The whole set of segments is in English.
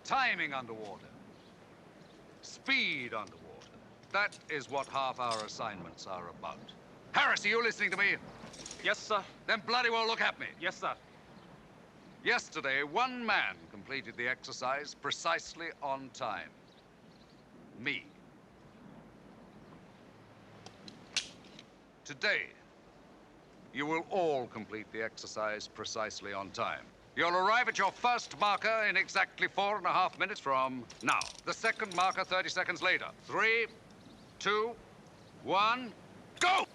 Timing underwater. Speed underwater. That is what half-hour assignments are about. Harris, are you listening to me? Yes, sir. Then bloody well look at me. Yes, sir. Yesterday, one man completed the exercise precisely on time. Me. Today, you will all complete the exercise precisely on time. You'll arrive at your first marker in exactly 4.5 minutes from now. The second marker 30 seconds later. 3, 2, 1, go!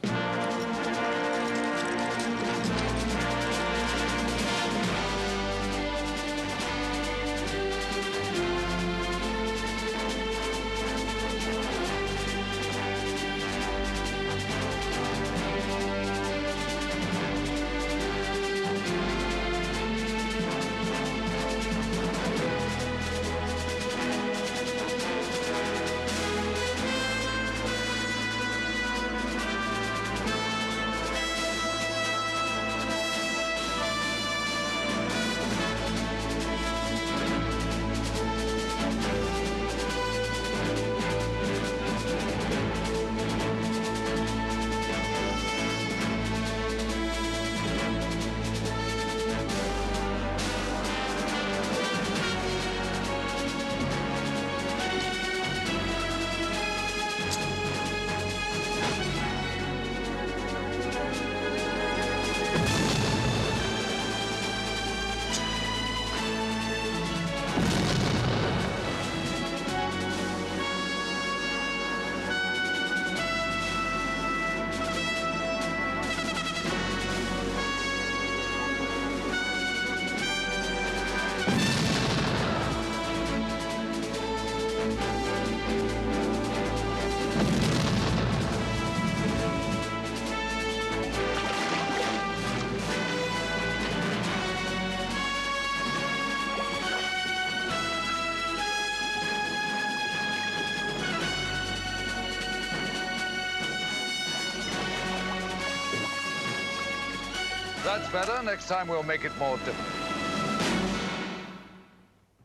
That's better. Next time we'll make it more difficult.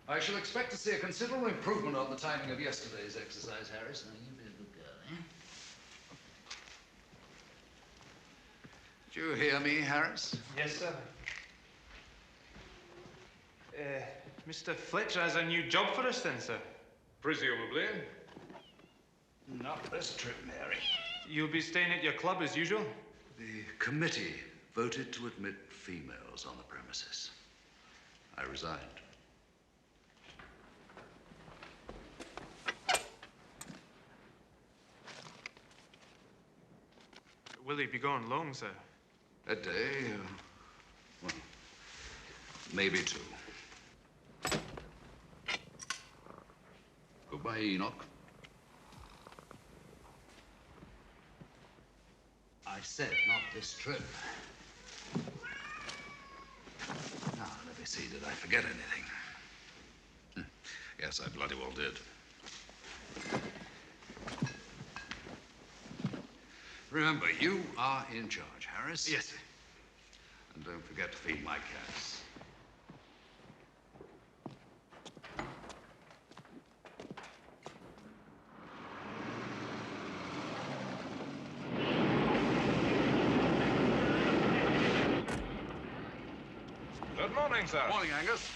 I shall expect to see a considerable improvement on the timing of yesterday's exercise, Harris. Now, you be a good girl, eh? Did you hear me, Harris? Yes, sir. Mr. Fletcher has a new job for us then, sir? Presumably. Not this trip, Mary. You'll be staying at your club as usual? The committee voted to admit females on the premises. I resigned. Will he be gone long, sir? A day, well, maybe 2. Goodbye, Enoch. I said not this trip. Now, let me see, did I forget anything? Yes, I bloody well did. Remember, you are in charge, Harris. Yes, sir. And don't forget to feed my cats. Good morning, sir. Morning, Angus.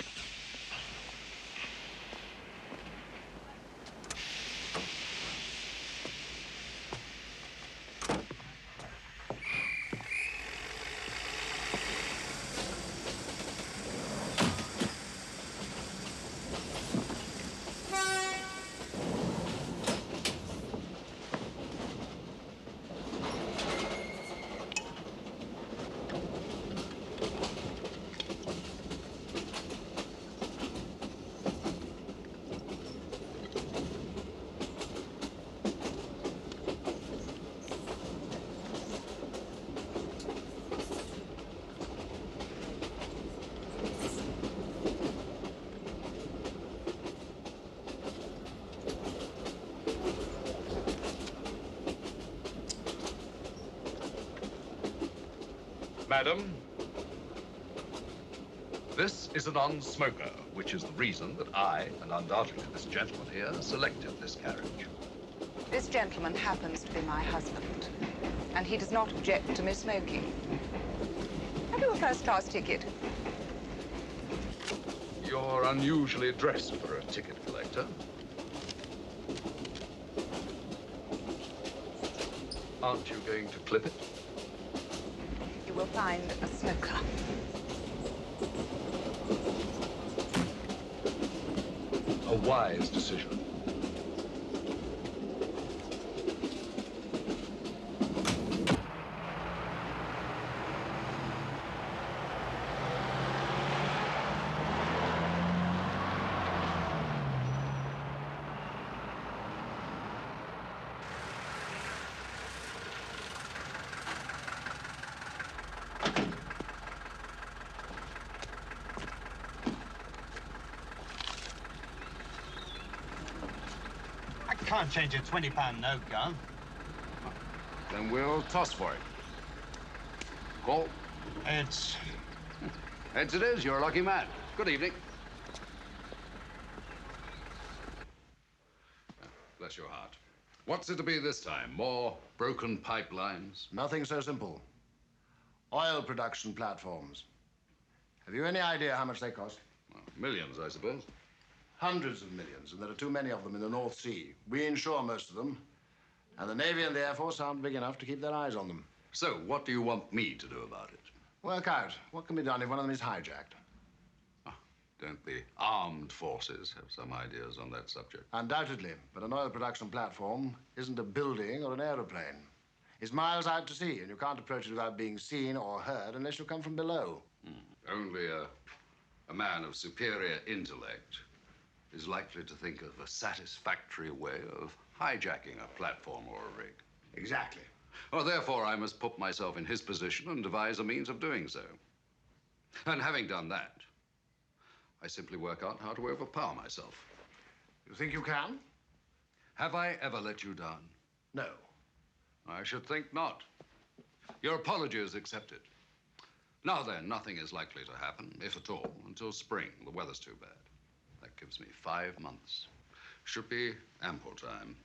Madam, This is a non-smoker, which is the reason that I, and undoubtedly this gentleman here, selected this carriage. This gentleman happens to be my husband, and he does not object to me smoking. Have you a first-class ticket? You're unusually dressed for a ticket collector. Aren't you going to clip it? You will find a smoker. A wise decision. Can't change a £20 note, gun. Then we'll toss for it. Call. It's... Heads it is. You're a lucky man. Good evening. Bless your heart. What's it to be this time? More broken pipelines? Nothing so simple. Oil production platforms. Have you any idea how much they cost? Well, millions, I suppose. Hundreds of millions, and there are too many of them in the North Sea. We insure most of them, and the Navy and the Air Force aren't big enough to keep their eyes on them. So, what do you want me to do about it? Work out what can be done if one of them is hijacked. Don't the armed forces have some ideas on that subject? Undoubtedly, but an oil production platform isn't a building or an aeroplane. It's miles out to sea, and you can't approach it without being seen or heard unless you come from below. Only a man of superior intellect is likely to think of a satisfactory way of hijacking a platform or a rig. Exactly. Well, therefore, I must put myself in his position and devise a means of doing so. And having done that, I simply work out how to overpower myself. You think you can? Have I ever let you down? No. I should think not. Your apology is accepted. Now then, nothing is likely to happen, if at all, until spring. The weather's too bad. That gives me 5 months. Should be ample time.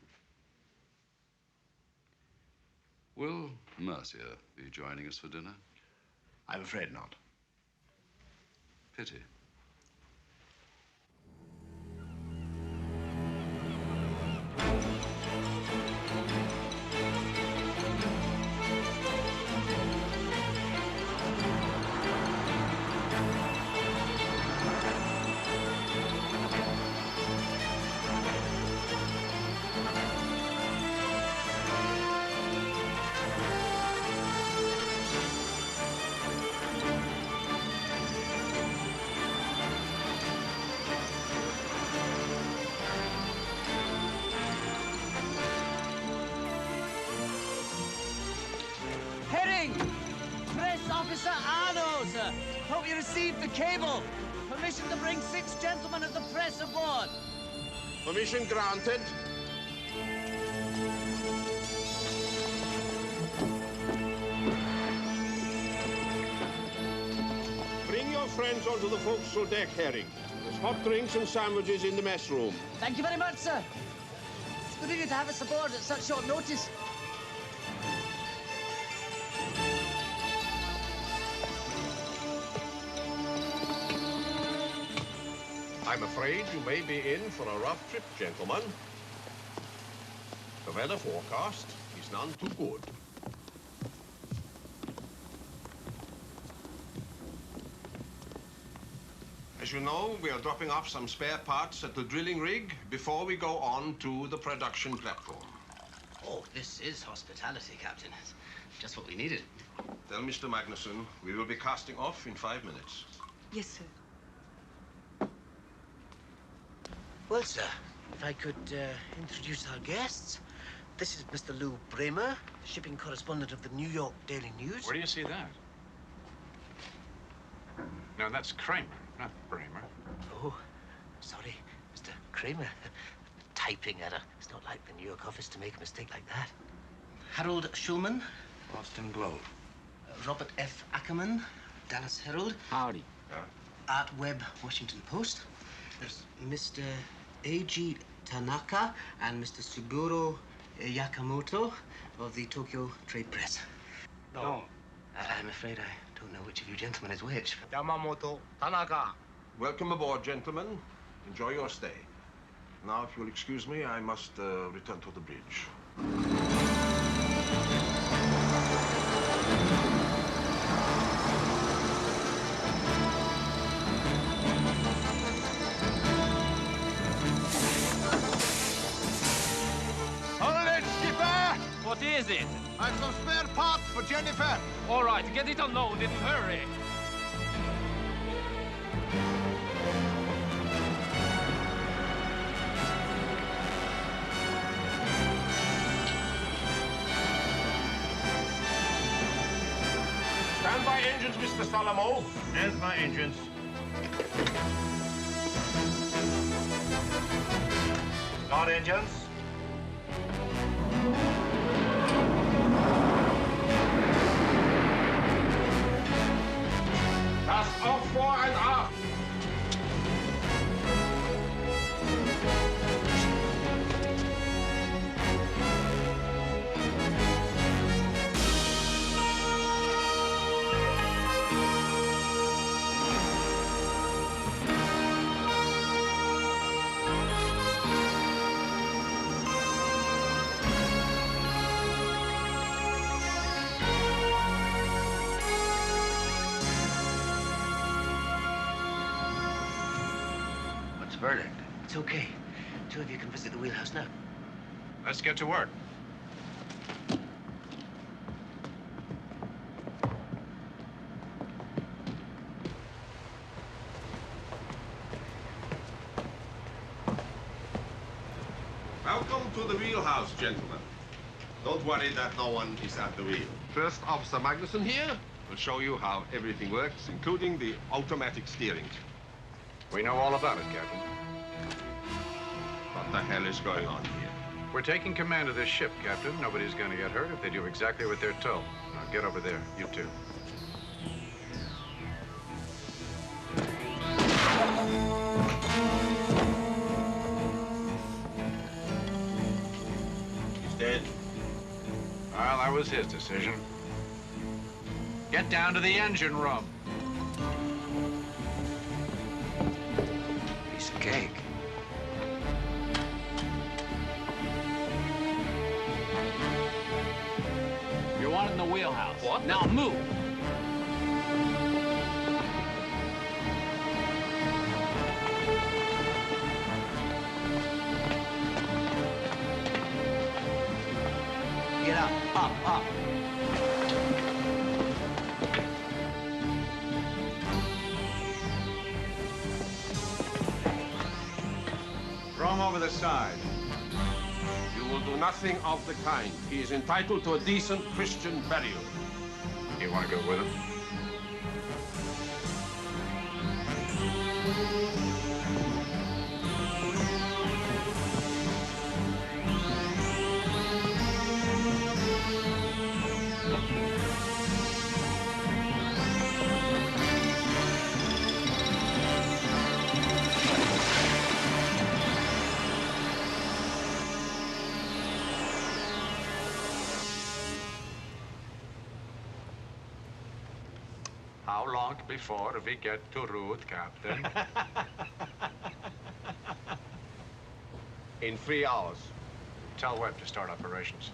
Will Mercia be joining us for dinner? I'm afraid not. Pity. Officer Arno, sir. Hope you received the cable. Permission to bring 6 gentlemen of the press aboard. Permission granted. Bring your friends onto the forecastle deck, Herring. There's hot drinks and sandwiches in the mess room. Thank you very much, sir. It's good of you to have us aboard at such short notice. I'm afraid you may be in for a rough trip, gentlemen. The weather forecast is none too good. As you know, we are dropping off some spare parts at the drilling rig before we go on to the production platform. Oh, this is hospitality, Captain. It's just what we needed. Tell Mr. Magnuson we will be casting off in 5 minutes. Yes, sir. Well, sir, if I could introduce our guests. This is Mr. Lou Bramer, shipping correspondent of the New York Daily News. Where do you see that? No, that's Kramer, not Bramer. Oh, sorry, Mr. Kramer. Typing error. It's not like the New York office to make a mistake like that. Harold Schulman, Boston Globe. Robert F. Ackerman, Dallas Herald. Howdy. at Webb Washington Post. There's Mr. A.G. Tanaka and Mr. Suguro Yakamoto of the Tokyo Trade Press. No. I'm afraid I don't know which of you gentlemen is which. Yamamoto, Tanaka. Welcome aboard, gentlemen. Enjoy your stay. Now, if you'll excuse me, I must return to the bridge. Hold it, skipper! What is it? I've some spare parts for Jennifer. All right, get it unloaded and hurry. Stand by engines, Mr. Salamo. There's my engines. Start engines. Cast off fore and aft. What's the verdict? It's okay. Two of you can visit the wheelhouse now. Let's get to work. Welcome to the wheelhouse, gentlemen. Don't worry that no one is at the wheel. First Officer Magnuson here will show you how everything works, including the automatic steering. We know all about it, Captain. What the hell is going on here? We're taking command of this ship, Captain. Nobody's going to get hurt if they do exactly what they're told. Now get over there, you two. He's dead. Well, that was his decision. Get down to the engine room. Piece of cake. You're wanted in the wheelhouse. What? Now move. Get up, up. Throw him over the side. You will do nothing of the kind. He is entitled to a decent Christian burial. You want to go with him? How long before we get to route, Captain? In 3 hours. Tell Webb to start operations.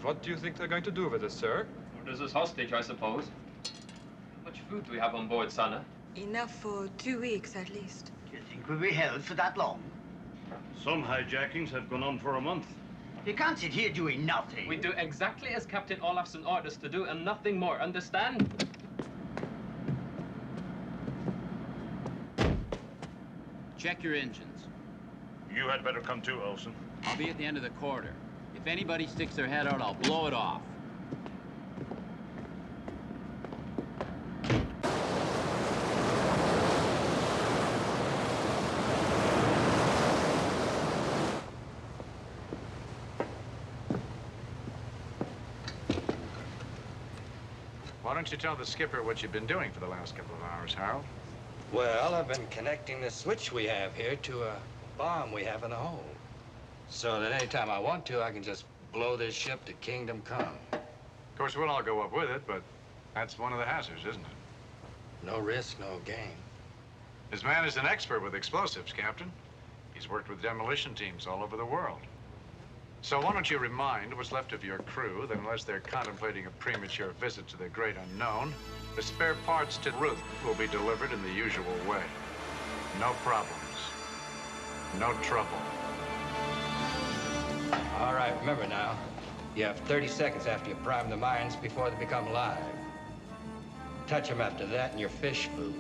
What do you think they're going to do with us, sir? This is hostage, I suppose. How much food do we have on board, Sana? Enough for 2 weeks, at least. Do you think we'll be held for that long? Some hijackings have gone on for a month. You can't sit here doing nothing. We do exactly as Captain Olafsson orders to do and nothing more, understand? Check your engines. You had better come too, Olson. I'll be at the end of the corridor. If anybody sticks their head out, I'll blow it off. don't you tell the skipper what you've been doing for the last couple of hours, Harold? Well, I've been connecting the switch we have here to a bomb we have in the hold. So that anytime I want to, I can just blow this ship to kingdom come. Of course, we'll all go up with it, but that's one of the hazards, isn't it? No risk, no gain. This man is an expert with explosives, Captain. He's worked with demolition teams all over the world. So why don't you remind what's left of your crew that unless they're contemplating a premature visit to the great unknown, the spare parts to Ruth will be delivered in the usual way. No problems. No trouble. All right, remember now, you have 30 seconds after you prime the mines before they become live. Touch them after that and you're fish food.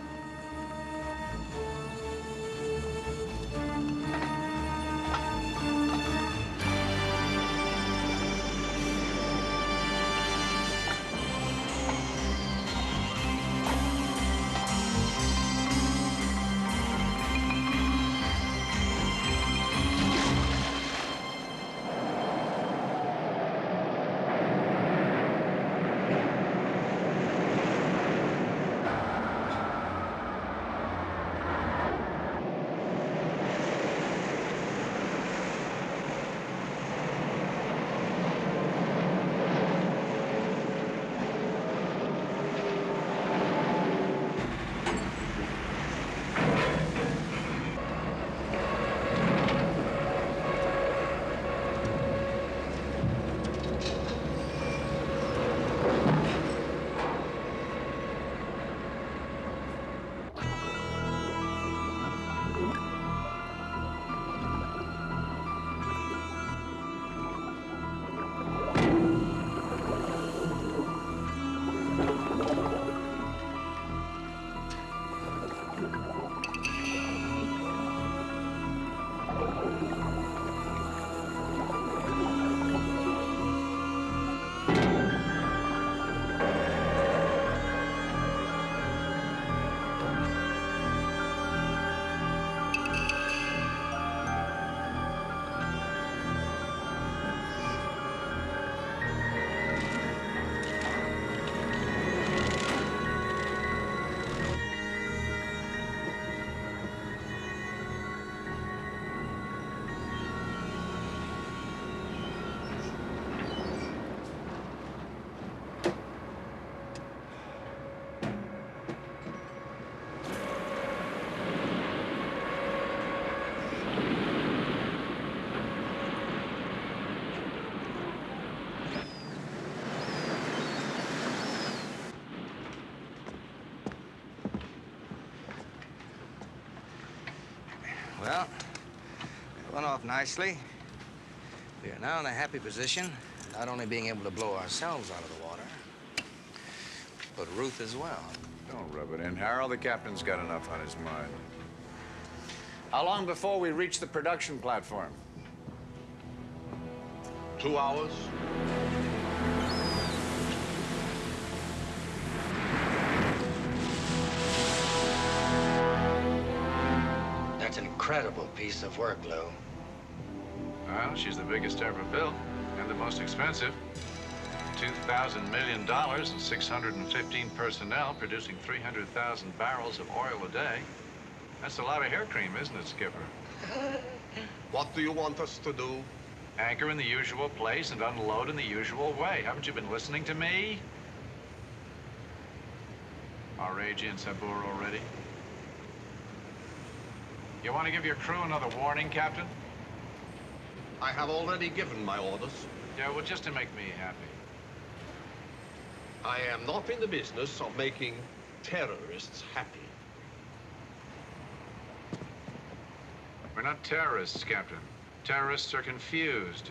Well, it went off nicely. We are now in a happy position, not only being able to blow ourselves out of the water, but Ruth as well. Don't rub it in, Harold. The captain's got enough on his mind. How long before we reach the production platform? 2 hours. That's an incredible piece of work, Lou. Well, she's the biggest ever built and the most expensive. $2,000 million and 615 personnel producing 300,000 barrels of oil a day. That's a lot of hair cream, isn't it, Skipper? What do you want us to do? Anchor in the usual place and unload in the usual way. Haven't you been listening to me? Are Reggie and Sabur already? You want to give your crew another warning, Captain? I have already given my orders. Yeah, well, just to make me happy. I am not in the business of making terrorists happy. We're not terrorists, Captain. Terrorists are confused.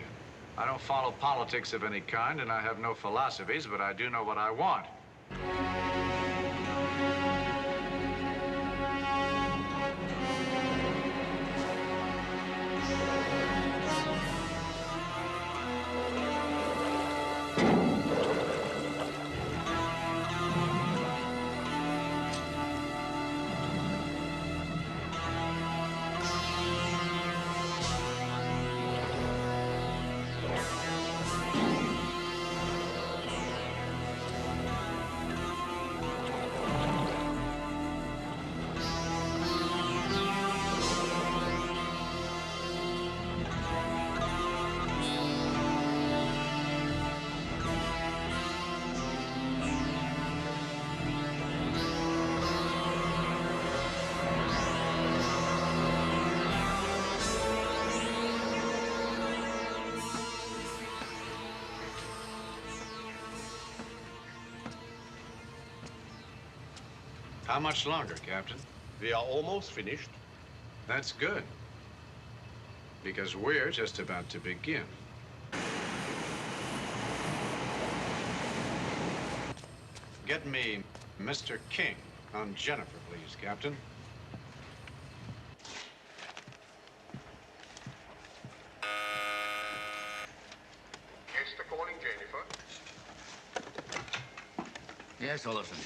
I don't follow politics of any kind, and I have no philosophies, but I do know what I want. How much longer, Captain? We are almost finished. That's good. Because we're just about to begin. Get me Mr. King on Jennifer, please, Captain. Esther calling Jennifer. Yes, Olson.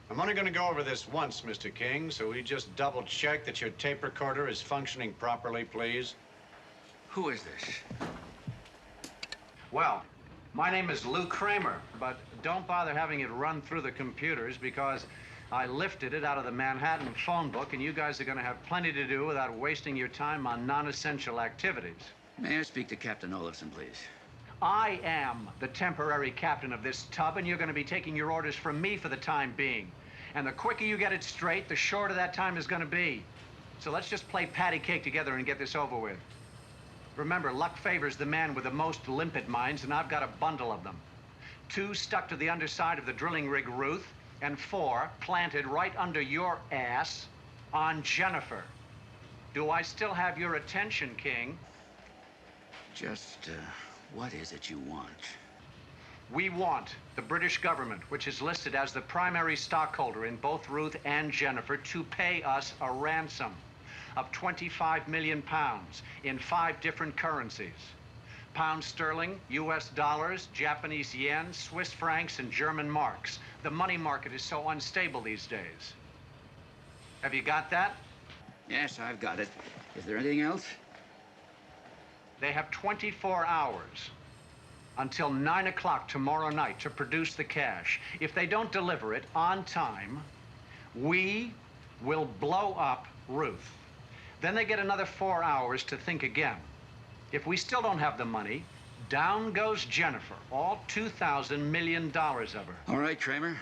I'm only going to go over this once, Mr. King, so we just double-check that your tape recorder is functioning properly, please. Who is this? Well, my name is Lou Kramer, but don't bother having it run through the computers because I lifted it out of the Manhattan phone book, and you guys are going to have plenty to do without wasting your time on non-essential activities. May I speak to Captain Olson, please? I am the temporary captain of this tub, and you're going to be taking your orders from me for the time being. And the quicker you get it straight, the shorter that time is going to be. So let's just play patty cake together and get this over with. Remember, luck favors the man with the most limpet minds, and I've got a bundle of them. 2 stuck to the underside of the drilling rig Ruth, and 4 planted right under your ass on Jennifer. Do I still have your attention, King? Just, what is it you want? We want the British government, which is listed as the primary stockholder in both Ruth and Jennifer, to pay us a ransom of 25 million pounds in 5 different currencies. Pound sterling, US dollars, Japanese yen, Swiss francs, and German marks. The money market is so unstable these days. Have you got that? Yes, I've got it. Is there anything else? They have 24 hours until 9 o'clock tomorrow night to produce the cash. If they don't deliver it on time, we will blow up Ruth. Then they get another 4 hours to think again. If we still don't have the money, down goes Jennifer, all $2,000 million of her. All right, Kramer.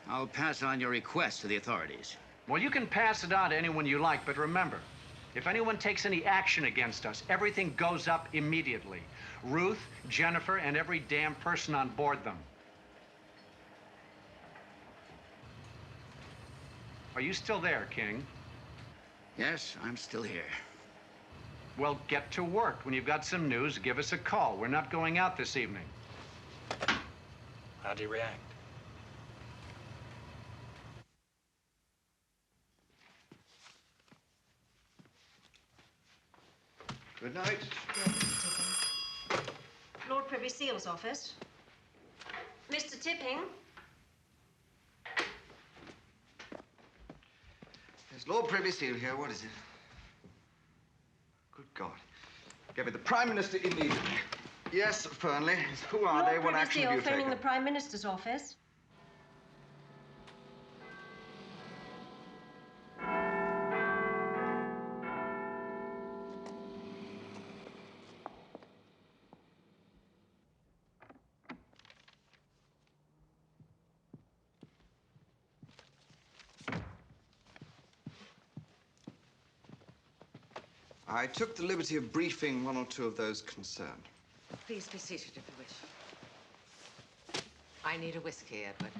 I'll pass on your request to the authorities. Well, you can pass it on to anyone you like, but remember, if anyone takes any action against us, everything goes up immediately. Ruth, Jennifer, and every damn person on board them. Are you still there, King? Yes, I'm still here. Well, get to work. When you've got some news, give us a call. We're not going out this evening. How'd you react? Good night. Lord Privy Seal's office. Mr. Tipping. There's Lord Privy Seal here. What is it? Good God. Get me the Prime Minister immediately. Yes, Fernley. Who are they? What action have you taken? Lord Privy Seal phoning the Prime Minister's office. I took the liberty of briefing 1 or 2 of those concerned. Please be seated if you wish. I need a whiskey, Edward.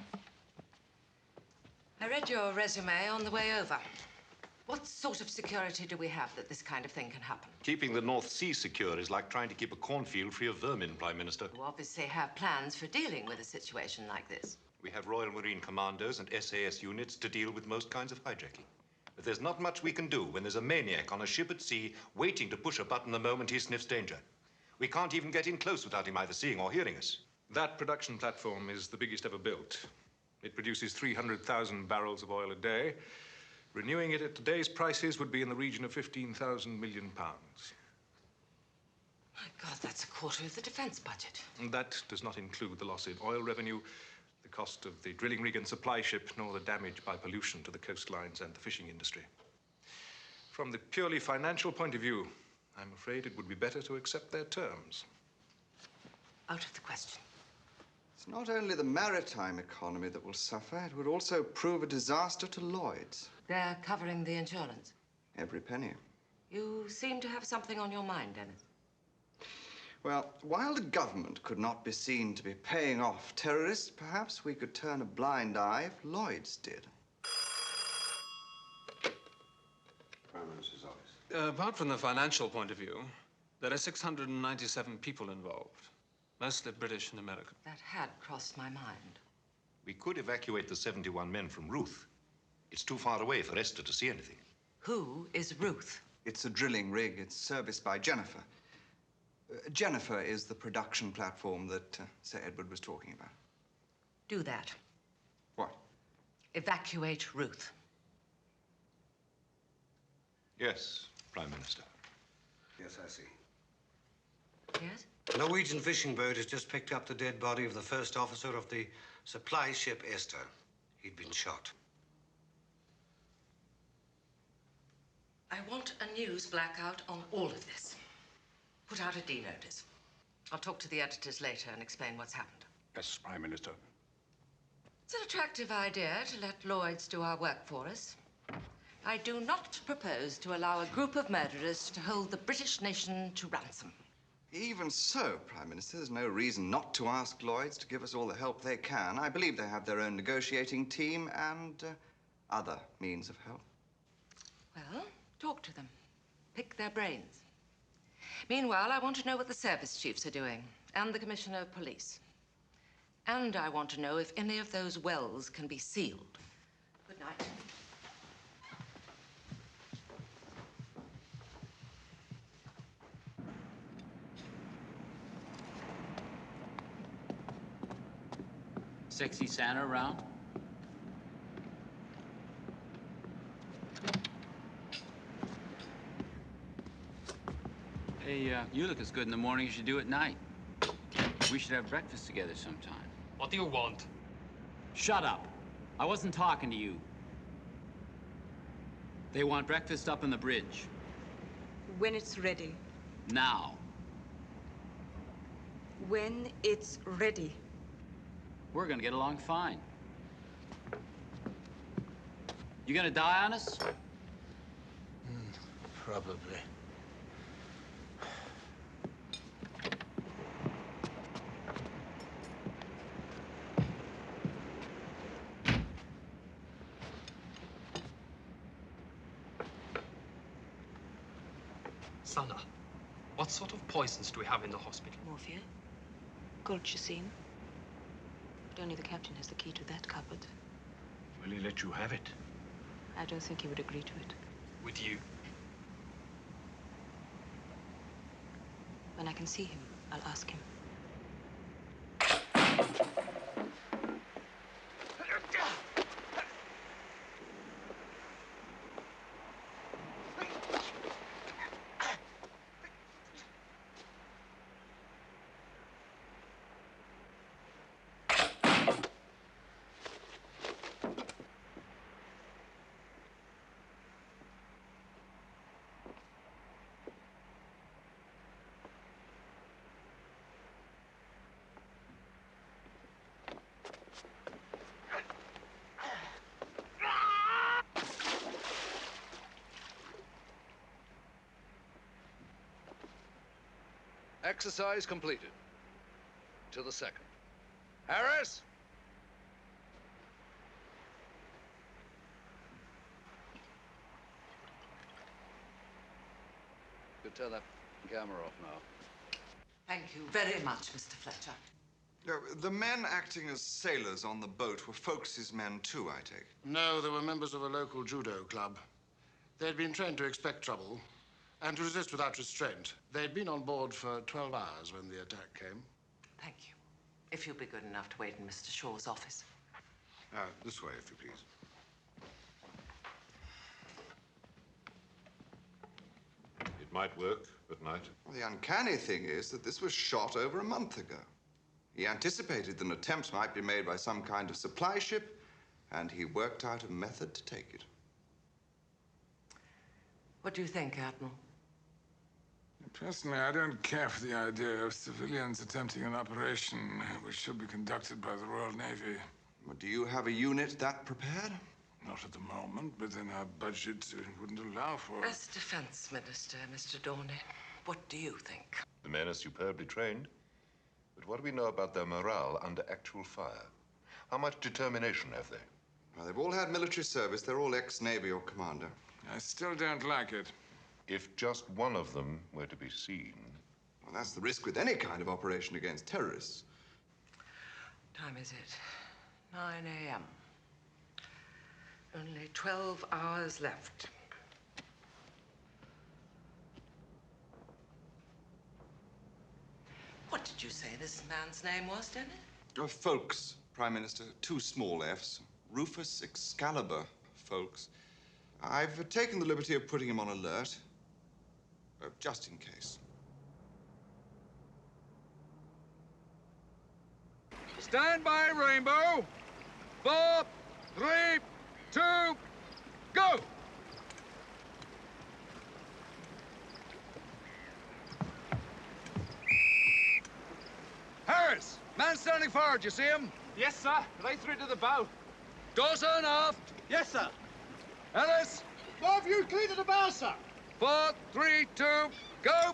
I read your resume on the way over. What sort of security do we have that this kind of thing can happen? Keeping the North Sea secure is like trying to keep a cornfield free of vermin, Prime Minister. You obviously have plans for dealing with a situation like this. We have Royal Marine Commandos and SAS units to deal with most kinds of hijacking. But there's not much we can do when there's a maniac on a ship at sea waiting to push a button the moment he sniffs danger. We can't even get in close without him either seeing or hearing us. That production platform is the biggest ever built. It produces 300,000 barrels of oil a day. Renewing it at today's prices would be in the region of 15,000 million pounds. My God, that's a quarter of the defense budget. And that does not include the loss in oil revenue, the cost of the drilling rig and supply ship, nor the damage by pollution to the coastlines and the fishing industry. From the purely financial point of view, I'm afraid it would be better to accept their terms. Out of the question. It's not only the maritime economy that will suffer, it would also prove a disaster to Lloyd's. They're covering the insurance. Every penny. You seem to have something on your mind, Dennis. Well, while the government could not be seen to be paying off terrorists, perhaps we could turn a blind eye if Lloyd's did. Prime Minister's office. Apart from the financial point of view, there are 697 people involved, mostly British and American. That had crossed my mind. We could evacuate the 71 men from Ruth. It's too far away for Esther to see anything. Who is Ruth? It's a drilling rig. It's serviced by Jennifer. Jennifer is the production platform that Sir Edward was talking about. Do that. What? Evacuate Ruth. Yes, Prime Minister. Yes, I see. Yes? A Norwegian fishing boat has just picked up the dead body of the first officer of the supply ship Esther. He'd been shot. I want a news blackout on all of this. Put out a D notice. I'll talk to the editors later and explain what's happened. Yes, Prime Minister. It's an attractive idea to let Lloyds do our work for us. I do not propose to allow a group of murderers to hold the British nation to ransom. Even so, Prime Minister, there's no reason not to ask Lloyd's to give us all the help they can. I believe they have their own negotiating team and other means of help. Well, talk to them. Pick their brains. Meanwhile, I want to know what the service chiefs are doing, and the Commissioner of Police. And I want to know if any of those wells can be sealed. Good night. Sexy Santa around? Hey, you look as good in the morning as you do at night. We should have breakfast together sometime. What do you want? Shut up. I wasn't talking to you. They want breakfast up on the bridge. When it's ready. Now. When it's ready. We're gonna get along fine. You gonna die on us? Probably. Sana, what sort of poisons do we have in the hospital? Morphia, colchicine. But only the captain has the key to that cupboard. Will he let you have it? I don't think he would agree to it. With you? When I can see him, I'll ask him. Exercise completed. To the second. Harris! You turn that camera off now. Thank you very much, Mr. Fletcher. The men acting as sailors on the boat were Folks's men too, I take. No, they were members of a local judo club. They'd been trained to expect trouble and to resist without restraint. They'd been on board for 12 hours when the attack came. Thank you. If you'll be good enough to wait in Mr. Shaw's office. This way, if you please. It might work at night. Well, the uncanny thing is that this was shot over a month ago. He anticipated that an attempt might be made by some kind of supply ship, and he worked out a method to take it. What do you think, Admiral? Personally, I don't care for the idea of civilians attempting an operation which should be conducted by the Royal Navy. Well, do you have a unit that prepared? Not at the moment, but then our budget wouldn't allow for it. As Defense Minister, Mr. Dorney, What do you think? The men are superbly trained. But what do we know about their morale under actual fire? How much determination have they? Well, they've all had military service. They're all ex-Navy or commander. I still don't like it. If just one of them were to be seen... Well, that's the risk with any kind of operation against terrorists. Time is it? 9 a.m. Only 12 hours left. What did you say this man's name was, Dennis? Folks, Prime Minister. 2 small F's. Rufus Excalibur, Folks. I've taken the liberty of putting him on alert. Just in case. Stand by, Rainbow. 4, 3, 2, go! Harris, man standing forward, you see him? Yes, sir. Right through to the bow. Dawson, aft. Yes, sir. Ellis. Both you clear to the bow, sir. 4, 3, 2, go!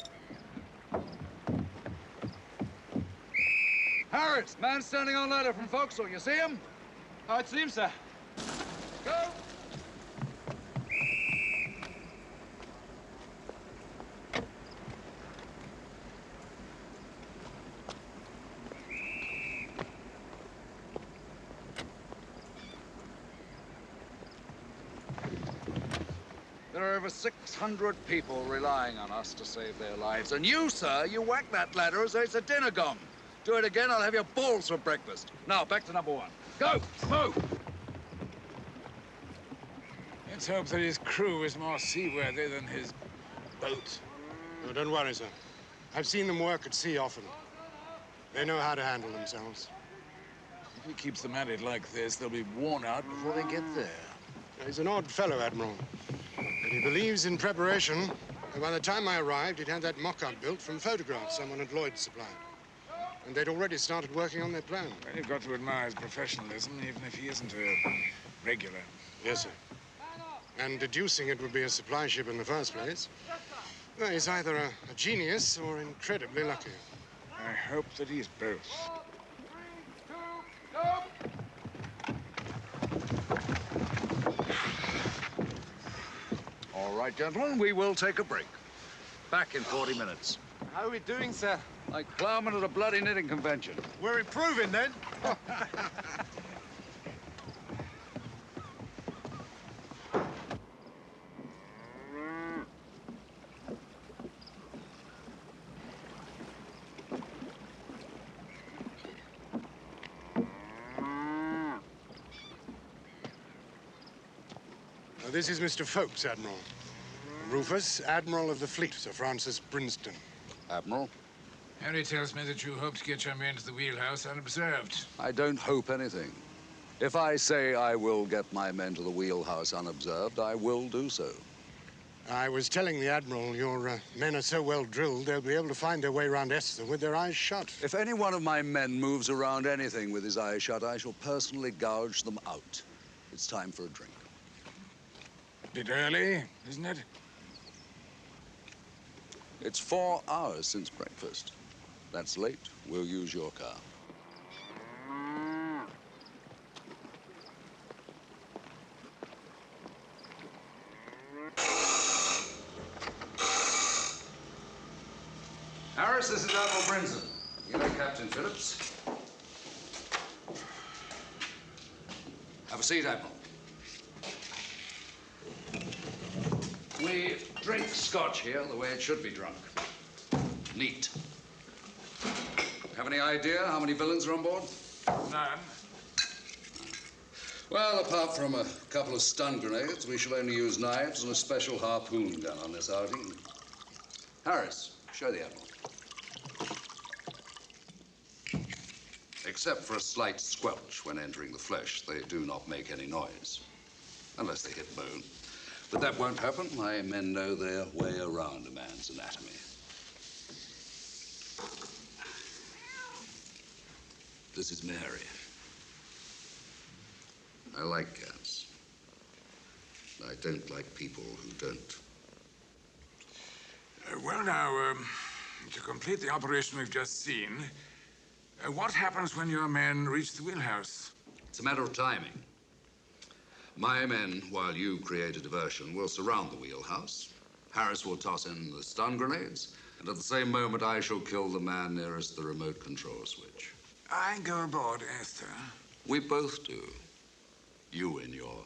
Harris, man standing on ladder from forecastle, you see him? How it seems, sir. Go! There are over 600 people relying on us to save their lives. And you, sir, you whack that ladder as though it's a dinner gong. Do it again, I'll have your balls for breakfast. Now, back to number 1. Go! Move! Let's hope that his crew is more seaworthy than his boat. No, don't worry, sir. I've seen them work at sea often. They know how to handle themselves. If he keeps them at it like this, they'll be worn out before they get there. He's an odd fellow, Admiral. But he believes in preparation. And by the time I arrived, he'd had that mock-up built from photographs someone at Lloyd's supplied. And they'd already started working on their plan. Well, you've got to admire his professionalism, even if he isn't a regular. Yes, sir. And deducing it would be a supply ship in the first place, well, he's either a genius or incredibly lucky. I hope that he's both. All right, gentlemen, we will take a break. Back in 40 minutes. How are we doing, sir? Like plowmen at a bloody knitting convention. We're improving, then. This is Mr. Folks, Admiral. Rufus, Admiral of the Fleet, Sir Francis Brinston. Admiral? Harry tells me that you hope to get your men to the wheelhouse unobserved. I don't hope anything. If I say I will get my men to the wheelhouse unobserved, I will do so. I was telling the Admiral your men are so well drilled, they'll be able to find their way around Esther with their eyes shut. If any one of my men moves around anything with his eyes shut, I shall personally gouge them out. It's time for a drink. Bit early, isn't it? It's 4 hours since breakfast. That's late. We'll use your car. Harris, this is Admiral Brinson. You know Captain Phillips. Have a seat, Admiral. We drink scotch here the way it should be drunk. Neat. Have any idea how many villains are on board? None. Well, apart from a couple of stun grenades, we shall only use knives and a special harpoon gun on this outing. Harris, show the Admiral. Except for a slight squelch when entering the flesh, they do not make any noise. Unless they hit bone. But that won't happen. My men know their way around a man's anatomy. This is Mary. I like cats. I don't like people who don't. Well, now, to complete the operation we've just seen, what happens when your men reach the wheelhouse? It's a matter of timing. My men, while you create a diversion, will surround the wheelhouse. Harris will toss in the stun grenades, and at the same moment, I shall kill the man nearest the remote control switch. I go aboard, Esther. We both do. You in your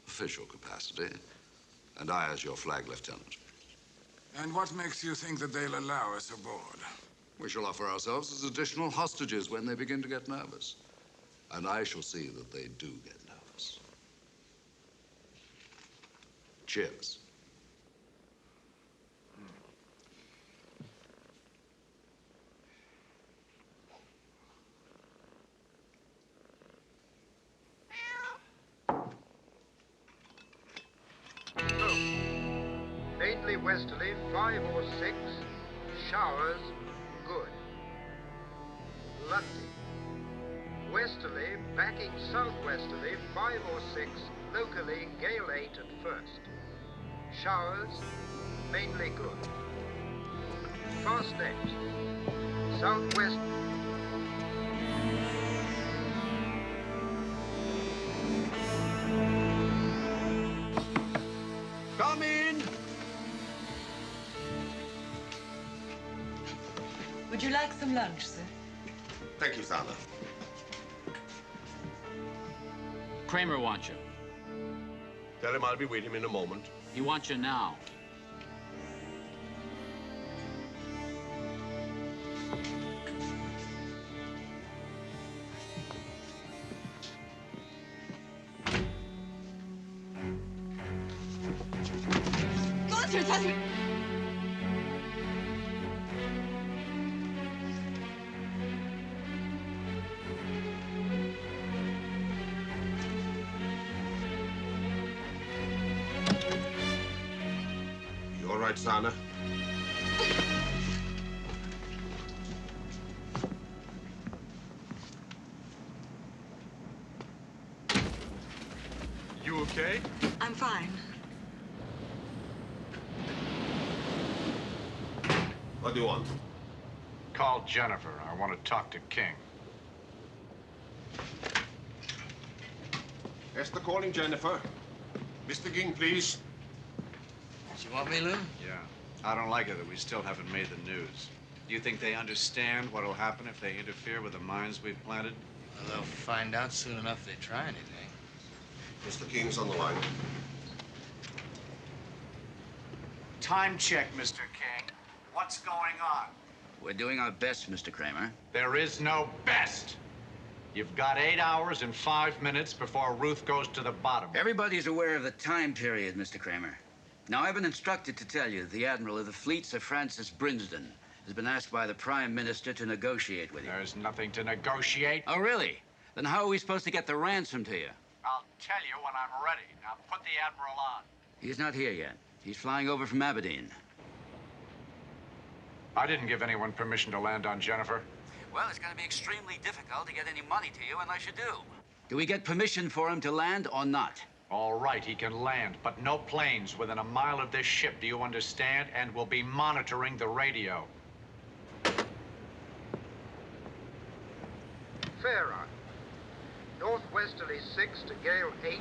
official capacity, and I as your flag lieutenant. And what makes you think that they'll allow us aboard? We shall offer ourselves as additional hostages when they begin to get nervous. And I shall see that they do get nervous. Cheers. Mainly westerly, 5 or 6. Showers, good. Lundy. Westerly, backing southwesterly, 5 or 6. Locally, gale 8 at first. Showers, mainly good. Fast net. Southwest. Come in! Would you like some lunch, sir? Thank you, Sana. Kramer wants you. Tell him I'll be with him in a moment. He wants you now. You all right, Sana? You okay? I'm fine. What do you want? Call Jennifer. I want to talk to King. Esther calling Jennifer. Mr. King, please. You want me, Lou? Yeah. I don't like it that we still haven't made the news. Do you think they understand what'll happen if they interfere with the mines we've planted? Well, they'll find out soon enough if they try anything. Mr. King's on the line. Time check, Mr. King. What's going on? We're doing our best, Mr. Kramer. There is no best. You've got 8 hours and 5 minutes before Ruth goes to the bottom. Everybody's aware of the time period, Mr. Kramer. Now, I've been instructed to tell you the Admiral of the Fleet, Sir Francis Brinsden, has been asked by the Prime Minister to negotiate with you. There's nothing to negotiate. Oh, really? Then how are we supposed to get the ransom to you? I'll tell you when I'm ready. Now put the Admiral on. He's not here yet. He's flying over from Aberdeen. I didn't give anyone permission to land on Jennifer. Well, it's going to be extremely difficult to get any money to you unless you do. Do we get permission for him to land or not? All right, he can land, but no planes within a mile of this ship, do you understand? And we'll be monitoring the radio. Fair on. Northwesterly 6 to gale 8.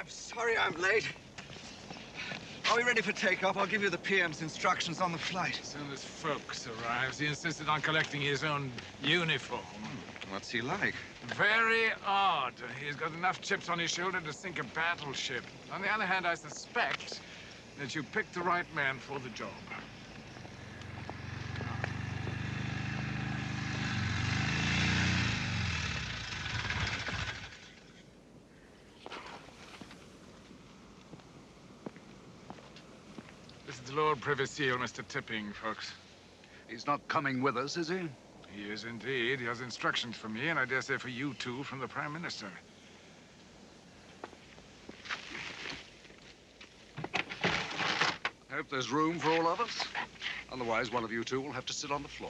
Sorry I'm late. Are we ready for takeoff? I'll give you the PM's instructions on the flight. As soon as Folks arrives, he insisted on collecting his own uniform. What's he like? Very odd. He's got enough chips on his shoulder to sink a battleship. On the other hand, I suspect that you picked the right man for the job. It's Lord Privy Seal, Mr. Tipping, folks. He's not coming with us, is he? He is indeed. He has instructions for me, and I dare say for you too, from the Prime Minister. I hope there's room for all of us. Otherwise, one of you two will have to sit on the floor.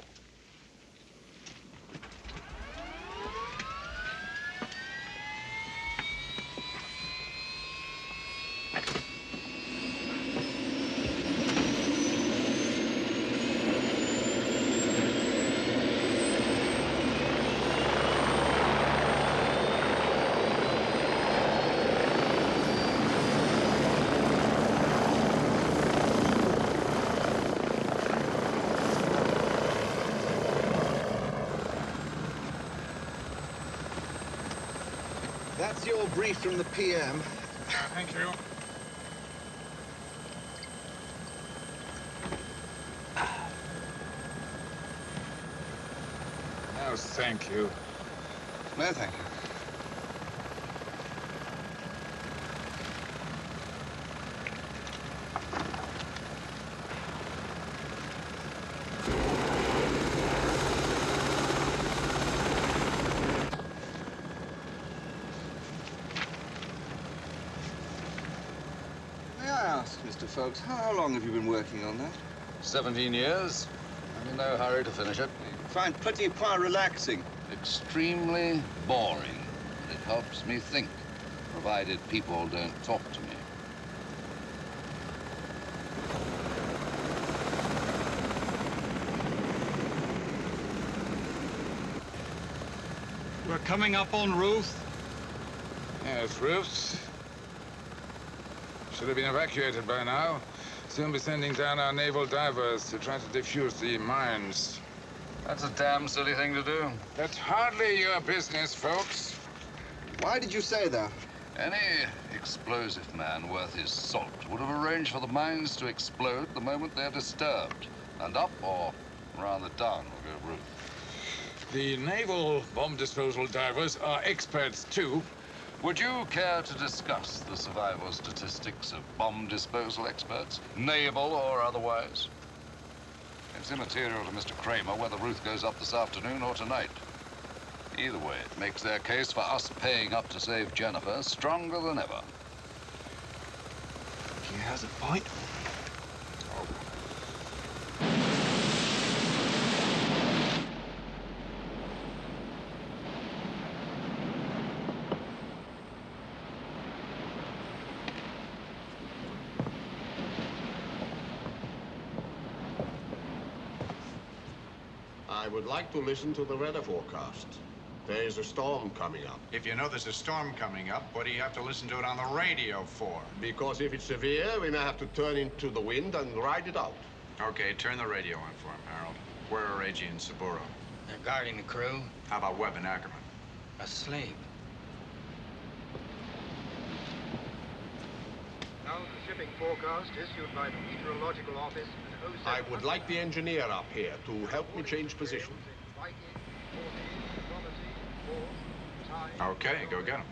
That's your brief from the PM. Thank you. No, thank you. No, thank you. May I ask, Mr. Folks, how long have you been working on that? 17 years. I'm in no hurry to finish it. Find pretty quite relaxing. Extremely boring. But it helps me think, provided people don't talk to me. We're coming up on Ruth. Yes, Ruth. Should have been evacuated by now. Soon be sending down our naval divers to try to defuse the mines. That's a damn silly thing to do. That's hardly your business, folks. Why did you say that? Any explosive man worth his salt would have arranged for the mines to explode the moment they're disturbed. And up, or rather down, will go Ruth. The naval bomb disposal divers are experts, too. Would you care to discuss the survival statistics of bomb disposal experts, naval or otherwise? It's immaterial to Mr. Kramer whether Ruth goes up this afternoon or tonight. Either way, it makes their case for us paying up to save Jennifer stronger than ever. He has a point. I would like to listen to the weather forecast. There is a storm coming up. If you know there's a storm coming up, what do you have to listen to it on the radio for? Because if it's severe, we may have to turn into the wind and ride it out. Okay, turn the radio on for him, Harold. Where are Reggie and Saburo? They're guarding the crew. How about Webb and Ackerman? Asleep. Now the shipping forecast issued by the Meteorological Office at 07. I would like the engineer up here to help me change position. Okay, go get him.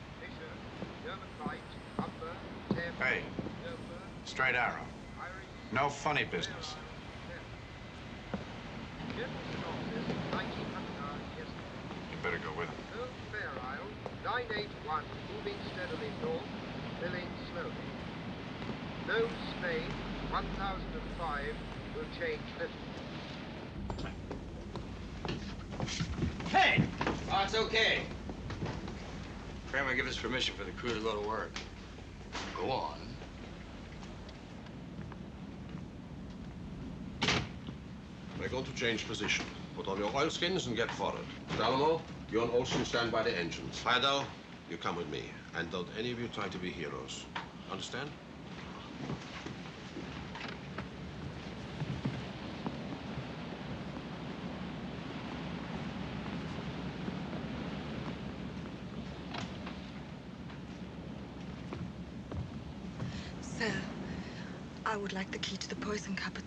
Hey, straight arrow. No funny business. You better go with him. Fair Isle, 981, moving steadily north, filling slowly. Nose Spain, 1005, will change little. Hey! Oh, it's okay. Kramer, give us permission for the crew to go to work. Go on. We're going to change position. Put on your oilskins and get forward. Dalamo, you and Olsen stand by the engines. Heidel, you come with me. And don't any of you try to be heroes. Understand? Sir, I would like the key to the poison cupboard.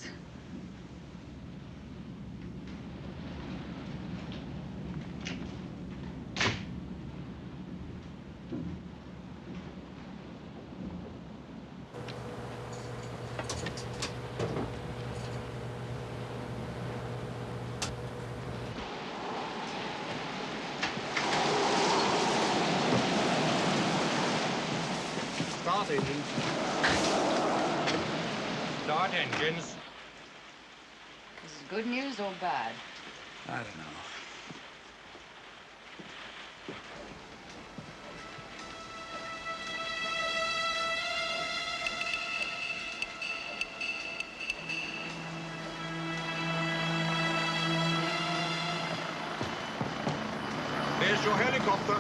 Start engines. Start engines. This is good news or bad? I don't know. There's your helicopter.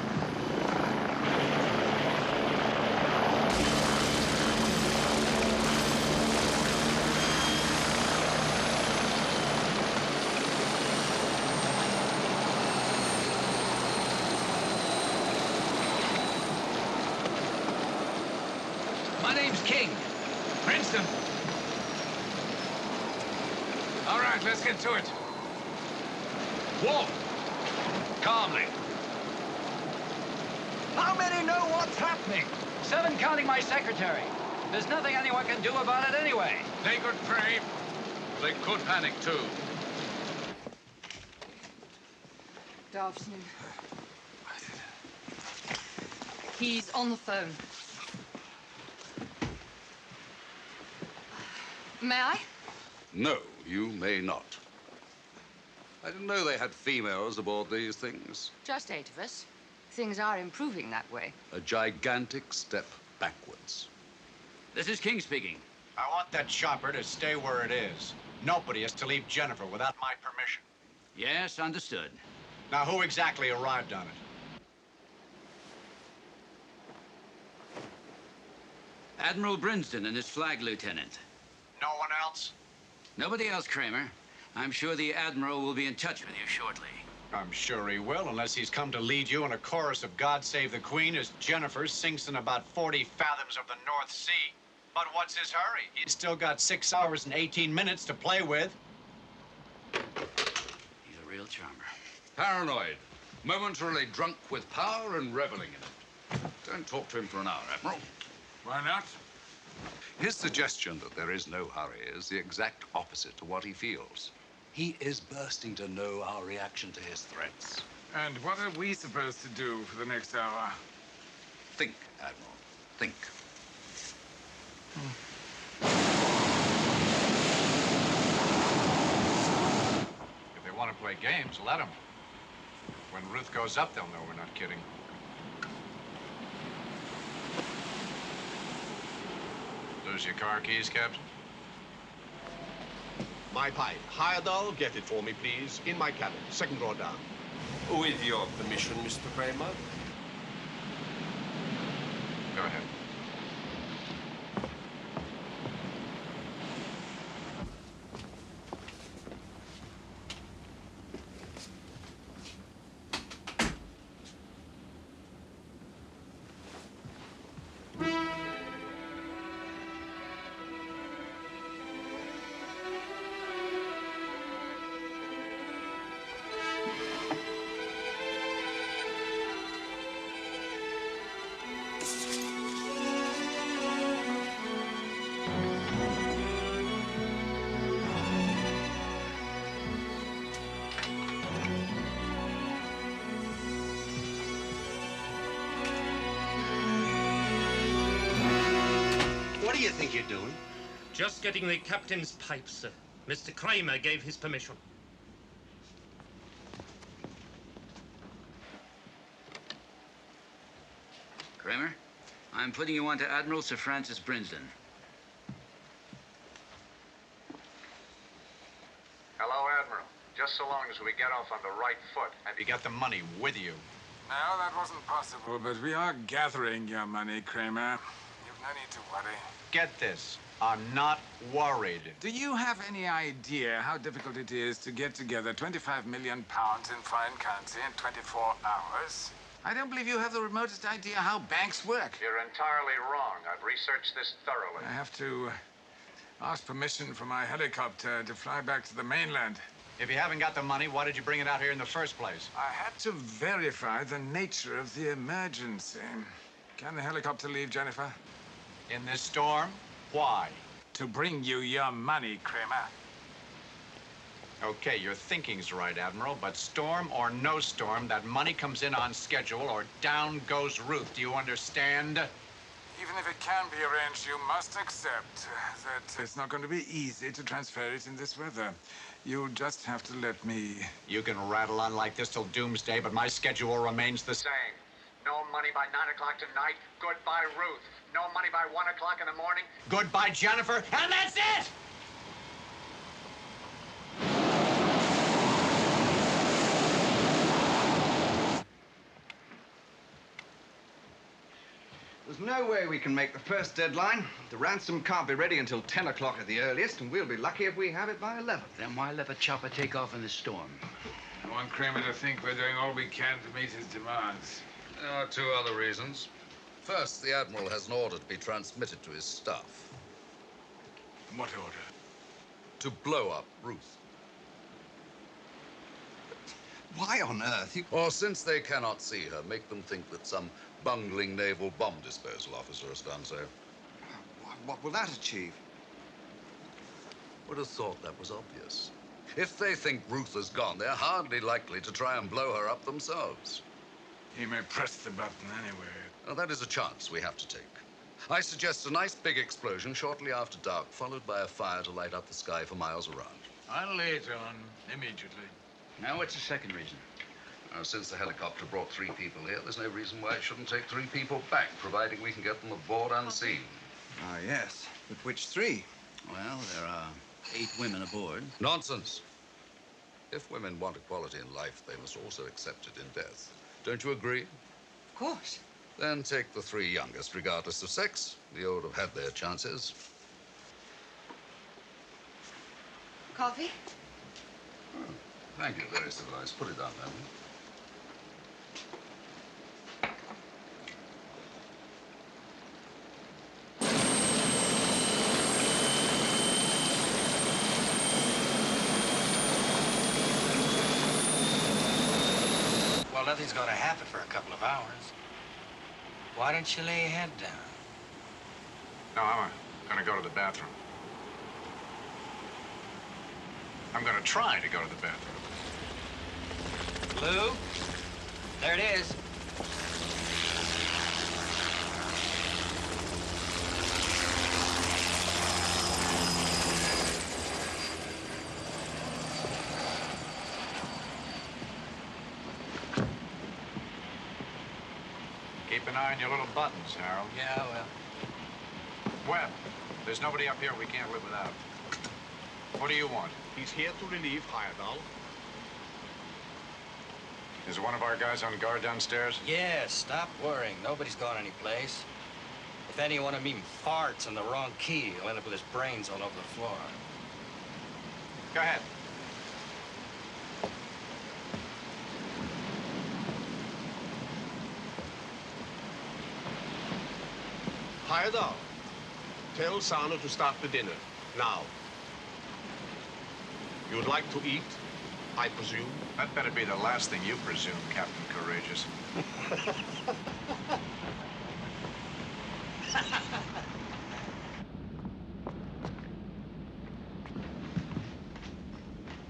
My name's King. Princeton. All right, let's get to it. Whoa! Calmly. How many know what's happening? 7 counting my secretary. There's nothing anyone can do about it anyway. They could pray. They could panic too. Good afternoon. He's on the phone. May I? No, you may not. I didn't know they had females aboard these things. Just 8 of us. Things are improving that way. A gigantic step backwards. This is King speaking. I want that chopper to stay where it is. Nobody is to leave Jennifer without my permission. Yes, understood. Now, who exactly arrived on it? Admiral Brinsden and his flag lieutenant. No one else? Nobody else, Kramer. I'm sure the Admiral will be in touch with you shortly. I'm sure he will, unless he's come to lead you in a chorus of God Save the Queen as Jennifer sinks in about 40 fathoms of the North Sea. But what's his hurry? He's still got 6 hours and 18 minutes to play with. He's a real charmer. Paranoid. Momentarily drunk with power and reveling in it. Don't talk to him for an hour, Admiral. Why not? His suggestion that there is no hurry is the exact opposite to what he feels. He is bursting to know our reaction to his threats. And what are we supposed to do for the next hour? Think, Admiral. Think. If they want to play games, let them. When Ruth goes up, they'll know we're not kidding. Lose your car keys, Captain? My pipe. Heyerdahl, get it for me, please. In my cabin. Second row down. With your permission, Mr. Kramer. Go ahead. What do you think you're doing? Just getting the captain's pipe, sir. Mr. Kramer gave his permission. Kramer, I'm putting you on to Admiral Sir Francis Brinsden. Hello, Admiral. Just so long as we get off on the right foot. Have you got the money with you? No, that wasn't possible, but we are gathering your money, Kramer. You've no need to worry. Get this. I'm not worried. Do you have any idea how difficult it is to get together 25 million pounds in foreign currency in 24 hours? I don't believe you have the remotest idea how banks work. You're entirely wrong. I've researched this thoroughly. I have to ask permission from my helicopter to fly back to the mainland. If you haven't got the money, why did you bring it out here in the first place? I had to verify the nature of the emergency. Can the helicopter leave, Jennifer? In this storm? Why? To bring you your money, Kramer. Okay, your thinking's right, Admiral, but storm or no storm, that money comes in on schedule or down goes Ruth. Do you understand? Even if it can be arranged, you must accept that it's not going to be easy to transfer it in this weather. You'll just have to let me... You can rattle on like this till doomsday, but my schedule remains the same. No money by 9 o'clock tonight. Goodbye, Ruth. No money by 1 o'clock in the morning. Goodbye, Jennifer, and that's it! There's no way we can make the first deadline. The ransom can't be ready until 10 o'clock at the earliest, and we'll be lucky if we have it by 11. Then why let the chopper take off in the storm? I want Kramer to think we're doing all we can to meet his demands. There are two other reasons. First, the Admiral has an order to be transmitted to his staff. What order? To blow up Ruth. Why on earth? Or since they cannot see her, make them think that some bungling naval bomb disposal officer has done so. What will that achieve? Would have thought that was obvious. If they think Ruth is gone, they're hardly likely to try and blow her up themselves. He may press the button anyway. Now, that is a chance we have to take. I suggest a nice big explosion shortly after dark, followed by a fire to light up the sky for miles around. I'll lay it on immediately. Now, what's the second reason? Since the helicopter brought 3 people here, there's no reason why it shouldn't take 3 people back, providing we can get them aboard unseen. Ah, yes. But which 3? Well, there are 8 women aboard. Nonsense. If women want equality in life, they must also accept it in death. Don't you agree? Of course. Then take the 3 youngest, regardless of sex. The old have had their chances. Coffee? Oh, thank you. Very civilized. Put it down, then. Well, nothing's going to happen for a couple of hours. Why don't you lay your head down? No, I'm gonna go to the bathroom. I'm gonna try to go to the bathroom. Lou? There it is. Keep an eye on your little buttons, Harold. Yeah, well. Webb, there's nobody up here we can't live without. What do you want? He's here to relieve Heyerdahl. Is one of our guys on guard downstairs? Yeah, stop worrying. Nobody's gone anyplace. If any one of them even farts in the wrong key, he'll end up with his brains all over the floor. Go ahead. Heyerdahl, tell Sana to start the dinner, now. You'd like to eat, I presume? That better be the last thing you presume, Captain Courageous.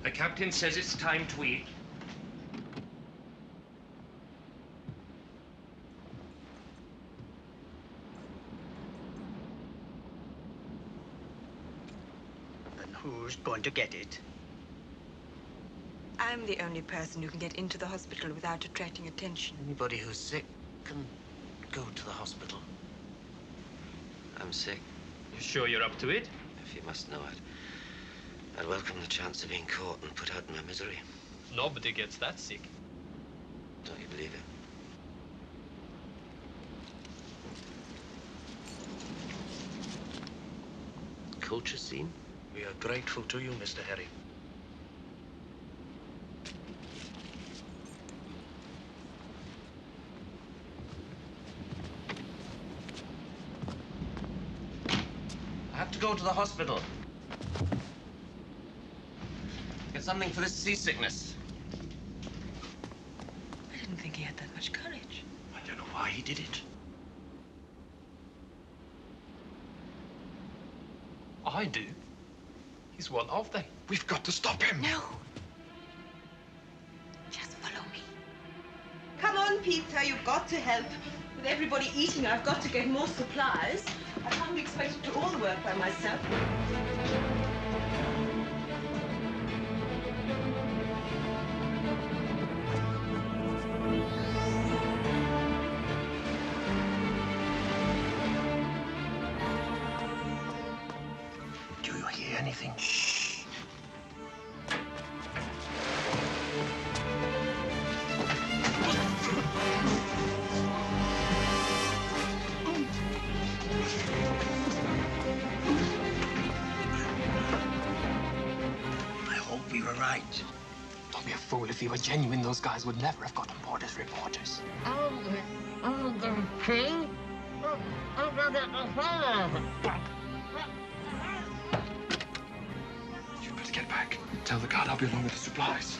The captain says it's time to eat. And who's going to get it? I'm the only person who can get into the hospital without attracting attention. Anybody who's sick can go to the hospital. I'm sick. You sure you're up to it? If you must know it, I'd welcome the chance of being caught and put out in my misery. Nobody gets that sick. Don't you believe it? Culture scene? We are grateful to you, Mr. Harry. I have to go to the hospital. Get something for this seasickness. I didn't think he had that much courage. I don't know why he did it. I do. He's one of them. We've got to stop him. No. Just follow me. Come on, Peter, you've got to help. With everybody eating, I've got to get more supplies. I can't be expected to do all the work by myself. Do you hear anything? Shh. I hope we were right. Don't be a fool. If you were genuine, those guys would never have got on board as reporters. You'd better get back. Tell the guard I'll be along with the supplies.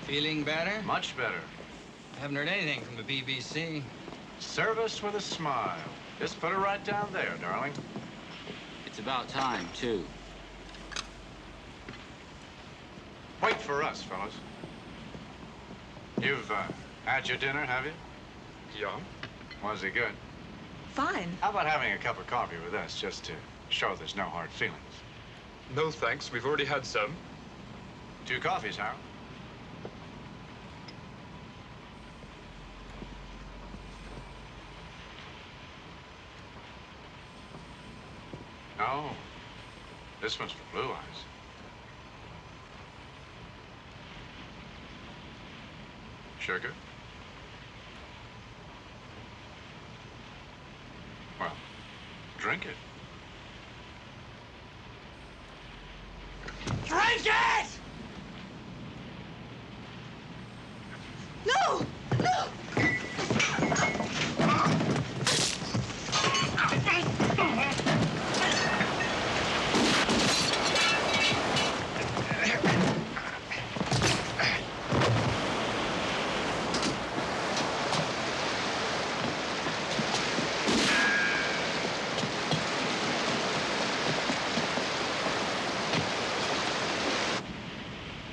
Feeling better? Much better. I haven't heard anything from the BBC. Service with a smile. Just put it right down there, darling. It's about time, too. Wait for us, fellas. You've had your dinner, have you? Yeah. Was it good? Fine. How about having a cup of coffee with us, just to show there's no hard feelings? No, thanks. We've already had some. 2 coffees, Harold. No. This one's for Blue Eyes. Sugar? Well, drink it. Drink it! No! No!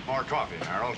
More coffee, Harold.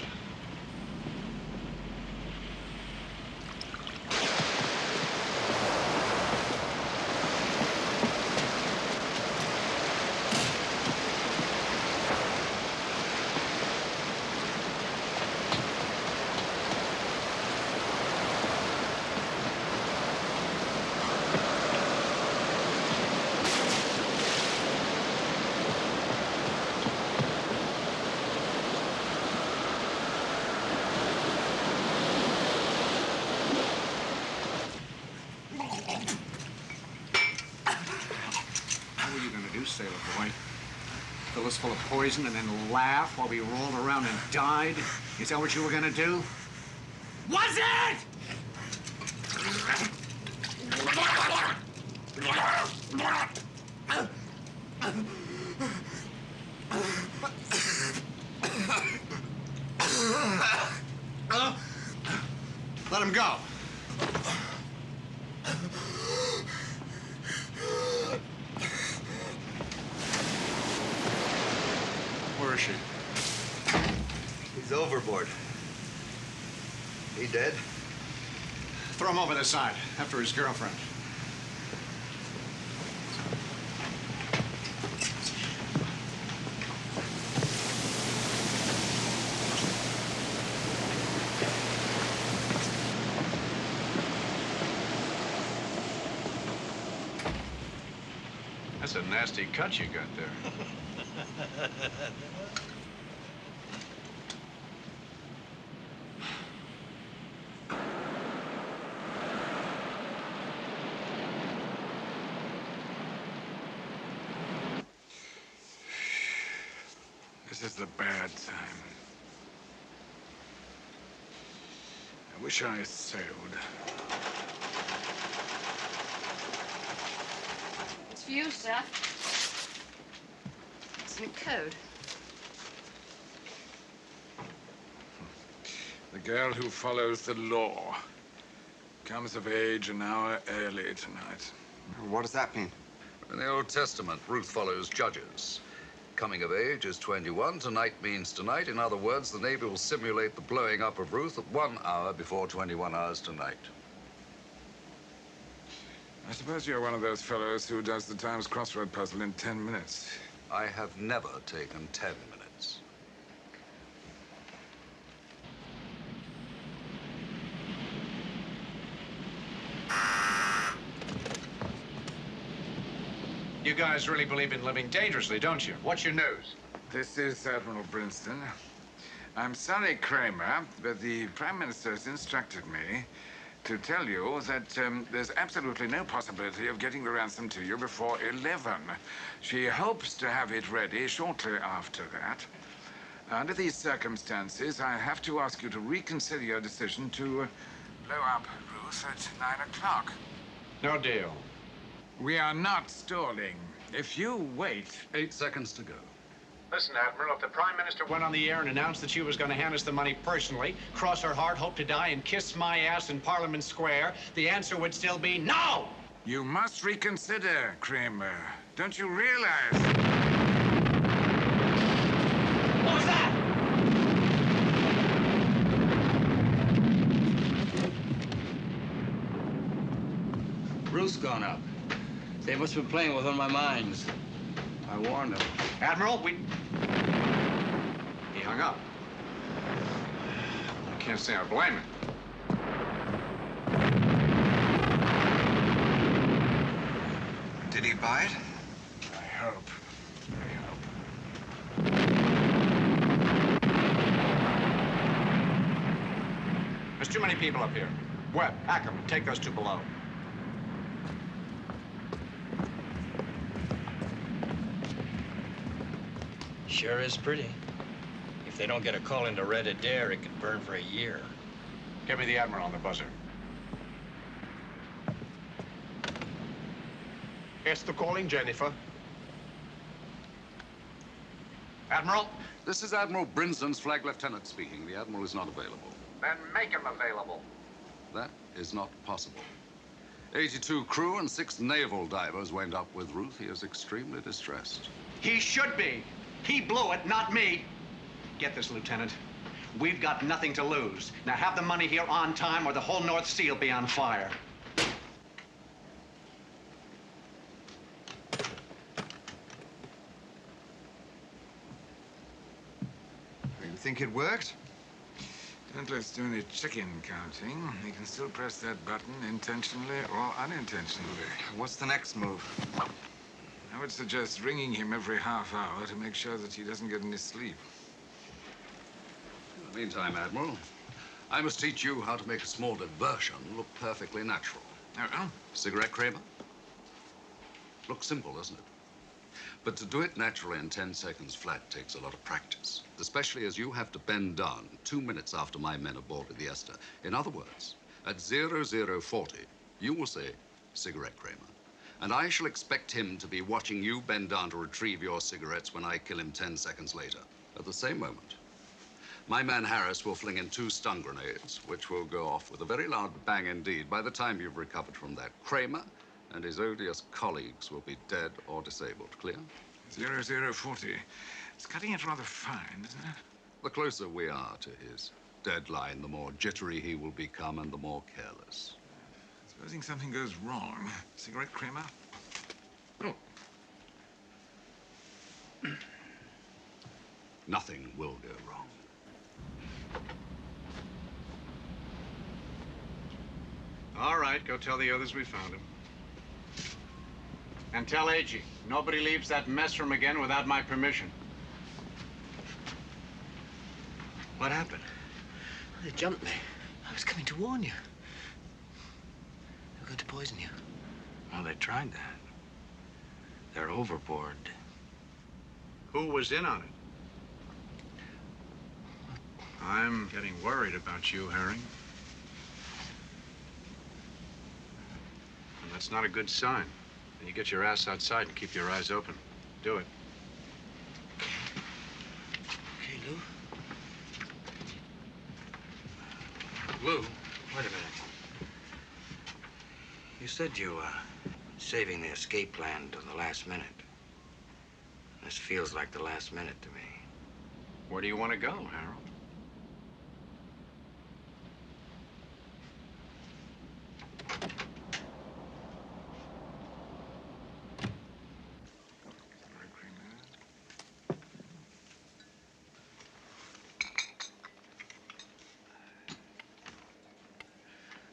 What were you gonna do, sailor boy? Fill us full of poison and then laugh while we rolled around and died? Is that what you were gonna do? Was it? Let him go. Where is she? He's overboard. He dead? Throw him over the side after his girlfriend. That's a nasty cut you got there. This is the bad time. I wish I sailed. It's for you, sir. It's in a code. The girl who follows the law comes of age an hour early tonight. What does that mean? In the Old Testament, Ruth follows judges. Coming of age is 21. Tonight means tonight. In other words, the Navy will simulate the blowing up of Ruth at 1 hour before 21 hours tonight. I suppose you're one of those fellows who does the Times crossword puzzle in 10 minutes. I have never taken 10 minutes. You guys really believe in living dangerously, don't you? What's your news? This is Admiral Brinston. I'm sorry, Kramer, but the Prime Minister has instructed me to tell you that there's absolutely no possibility of getting the ransom to you before 11. She hopes to have it ready shortly after that. Under these circumstances, I have to ask you to reconsider your decision to blow up Ruth at 9 o'clock. No deal. We are not stalling. If you wait... 8 seconds to go. Listen, Admiral, if the Prime Minister Went on the air and announced that she was going to hand us the money personally, cross her heart, hope to die, and kiss my ass in Parliament Square, the answer would still be no! You must reconsider, Kramer. Don't you realize... What was that? Ruth's gone up. They must have been playing with one of my mines. I warned them. Admiral, He hung up. I can't say I blame him. Did he buy it? I hope. There's too many people up here. Webb, Ackerman, take those two below. Sure is pretty. If they don't get a call into Red Adair, it could burn for a year. Give me the Admiral on the buzzer. Esther calling, Jennifer. Admiral? This is Admiral Brinsden's flag lieutenant speaking. The Admiral is not available. Then make him available. That is not possible. 82 crew and 6 naval divers went up with Ruth. He is extremely distressed. He should be. He blew it, not me. Get this, Lieutenant. We've got nothing to lose. Now have the money here on time or the whole North Sea will be on fire. You think it worked? Don't let's do any chicken counting. He can still press that button intentionally or unintentionally. What's the next move? I would suggest ringing him every half hour to make sure that he doesn't get any sleep. In the meantime, Admiral, I must teach you how to make a small diversion look perfectly natural. Oh? Cigarette, Kramer? Looks simple, doesn't it? But to do it naturally in 10 seconds flat takes a lot of practice, especially as you have to bend down 2 minutes after my men have boarded the Esther. In other words, at 0040, you will say, cigarette, Kramer. And I shall expect him to be watching you bend down to retrieve your cigarettes when I kill him 10 seconds later. At the same moment, my man Harris will fling in 2 stun grenades, which will go off with a very loud bang indeed. By the time you've recovered from that, Kramer and his odious colleagues will be dead or disabled. Clear? 0040. It's cutting it rather fine, isn't it? The closer we are to his deadline, the more jittery he will become and the more careless. Supposing something goes wrong. Cigarette, Kramer? Oh. Nothing will go wrong. All right, go tell the others we found him. And tell Agee, nobody leaves that mess room again without my permission. What happened? They jumped me. I was coming to warn you. They were going to poison you. Well, they tried that. They're overboard. Who was in on it? I'm getting worried about you, Herring. And that's not a good sign. And you get your ass outside and keep your eyes open. Do it. Okay, Lou. Lou? Wait a minute. You said you were saving the escape plan to the last minute. This feels like the last minute to me. Where do you want to go, Harold?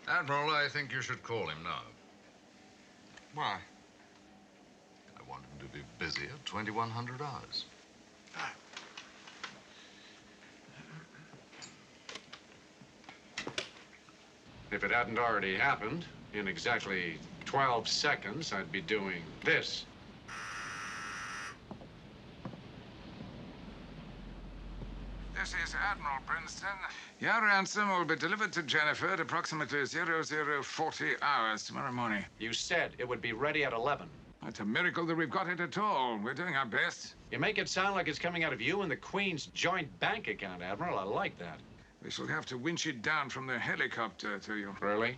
Admiral, I think you should call him now. Why? I want him to be busy at 2100 hours. If it hadn't already happened, in exactly 12 seconds, I'd be doing this. This is Admiral Princeton. Your ransom will be delivered to Jennifer at approximately 0040 hours tomorrow morning. You said it would be ready at 11. It's a miracle that we've got it at all. We're doing our best. You make it sound like it's coming out of you and the Queen's joint bank account, Admiral. I like that. We shall have to winch it down from the helicopter to you. Really?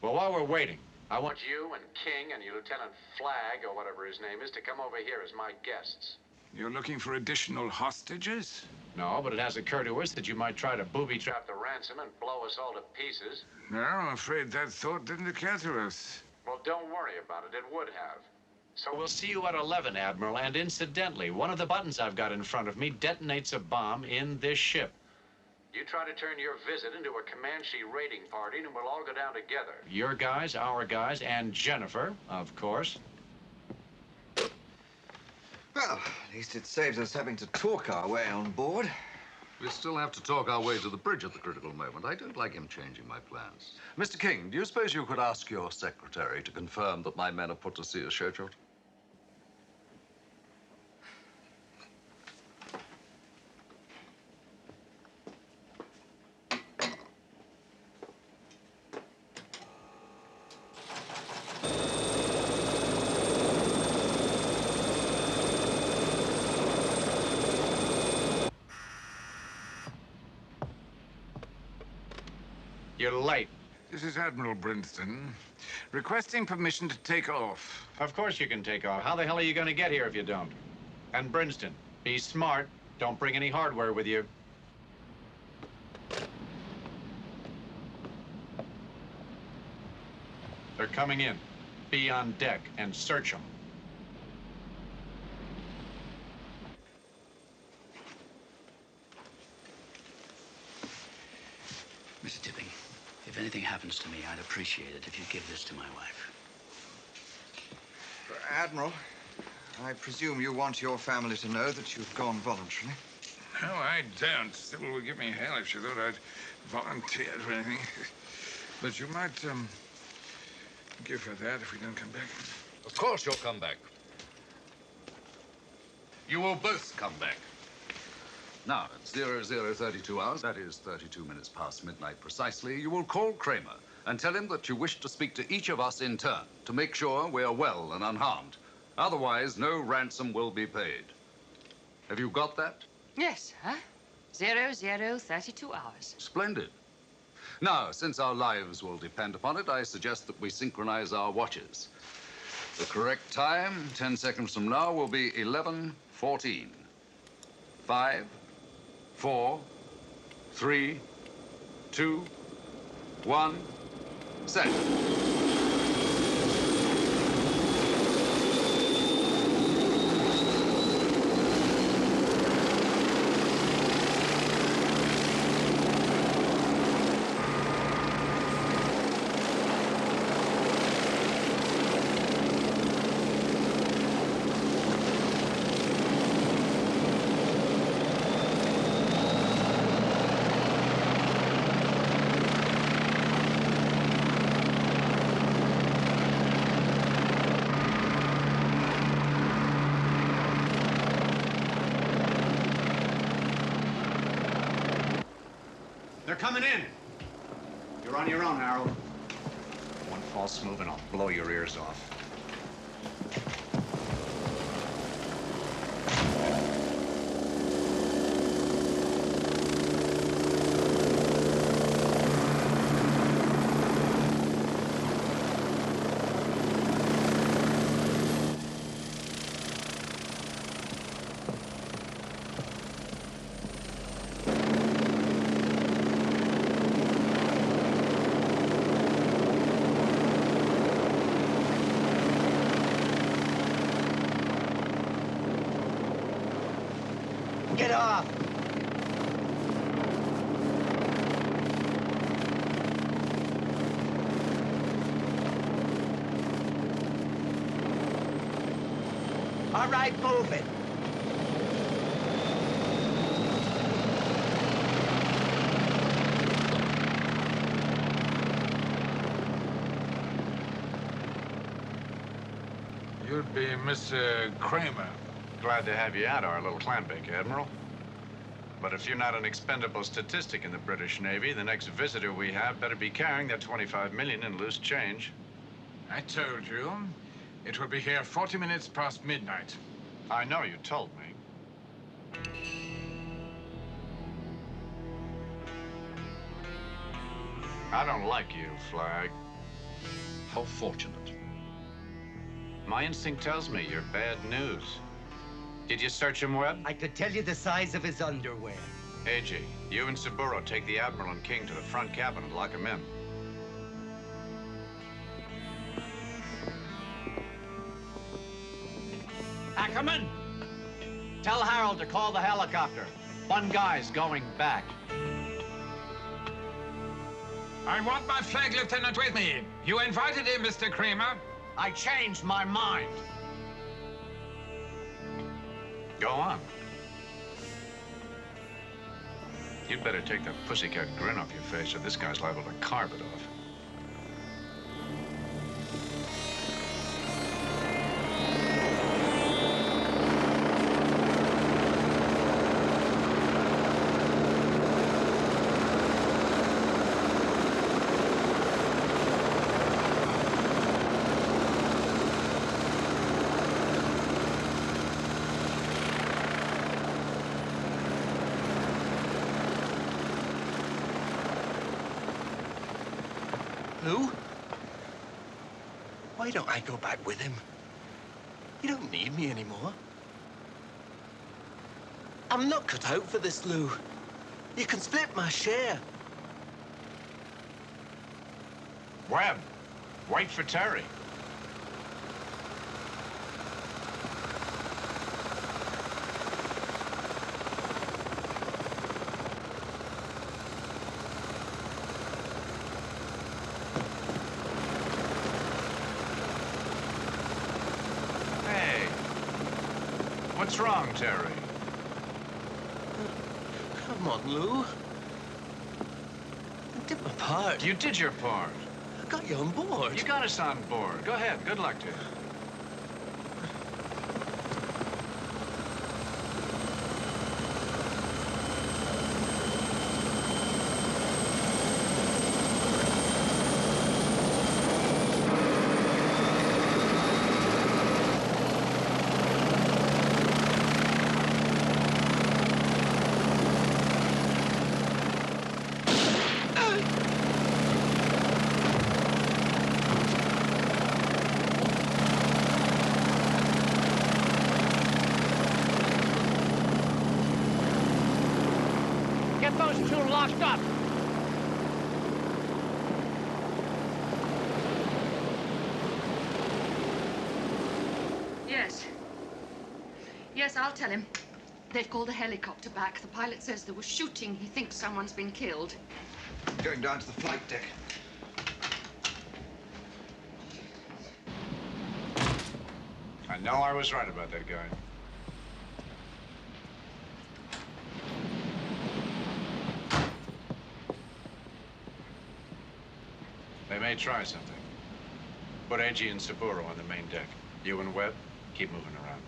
Well, while we're waiting, I want you and King and your Lieutenant Flagg, or whatever his name is, to come over here as my guests. You're looking for additional hostages? No, but it has occurred to us that you might try to booby-trap the ransom and blow us all to pieces. No, I'm afraid that thought didn't occur to us. Well, don't worry about it. It would have. So we'll see you at 11, Admiral. And incidentally, one of the buttons I've got in front of me detonates a bomb in this ship. You try to turn your visit into a Comanche raiding party, and we'll all go down together. Your guys, our guys, and Jennifer, of course. Well, at least it saves us having to talk our way on board. We still have to talk our way to the bridge at the critical moment. I don't like him changing my plans. Mr. King, do you suppose you could ask your secretary to confirm that my men are put to sea as scheduled? You're late. This is Admiral Princeton, requesting permission to take off. Of course you can take off. How the hell are you going to get here if you don't? And Princeton, be smart. Don't bring any hardware with you. They're coming in. Be on deck and search them. Mr. Tipping, if anything happens to me, I'd appreciate it if you'd give this to my wife. Admiral, I presume you want your family to know that you've gone voluntarily. No, I don't. Sybil would give me hell if she thought I'd volunteered for anything. But you might, give her that if we don't come back. Of course you'll come back. You will both come back. Now, at 0032 hours, that is 32 minutes past midnight precisely, you will call Kramer and tell him that you wish to speak to each of us in turn to make sure we are well and unharmed. Otherwise, no ransom will be paid. Have you got that? Yes, sir. 0032 hours. Splendid. Now, since our lives will depend upon it, I suggest that we synchronize our watches. The correct time, 10 seconds from now, will be 11:14. 5, 4, 3, 2, 1, set. coming in. You're on your own, Harold. One false move and I'll blow your ears off. Get off! All right, move it. You'd be Mr. Kramer. Glad to have you at our little clam bake, Admiral. But if you're not an expendable statistic in the British Navy, the next visitor we have better be carrying that 25 million in loose change. I told you. It will be here 40 minutes past midnight. I know you told me. I don't like you, Flag. How fortunate. My instinct tells me you're bad news. Did you search him, Webb? I could tell you the size of his underwear. AG, you and Saburo take the Admiral and King to the front cabin and lock him in. Ackerman! Tell Harold to call the helicopter. One guy's going back. I want my flag lieutenant with me. You invited him, Mr. Kramer. I changed my mind. Go on. You'd better take that pussycat grin off your face or this guy's liable to carve it off. Lou? Why don't I go back with him? You don't need me anymore. I'm not cut out for this, Lou. You can split my share. Webb, wait for Terry. What's wrong, Terry? Come on, Lou. I did my part. You did your part. I got you on board. You got us on board. Go ahead. Good luck to you. Get those two locked up. Yes. Yes, I'll tell him. They've called a helicopter back. The pilot says there was shooting. He thinks someone's been killed. Going down to the flight deck. I know I was right about that guy. They may try something. Put AG and Saburo on the main deck. You and Webb, keep moving around.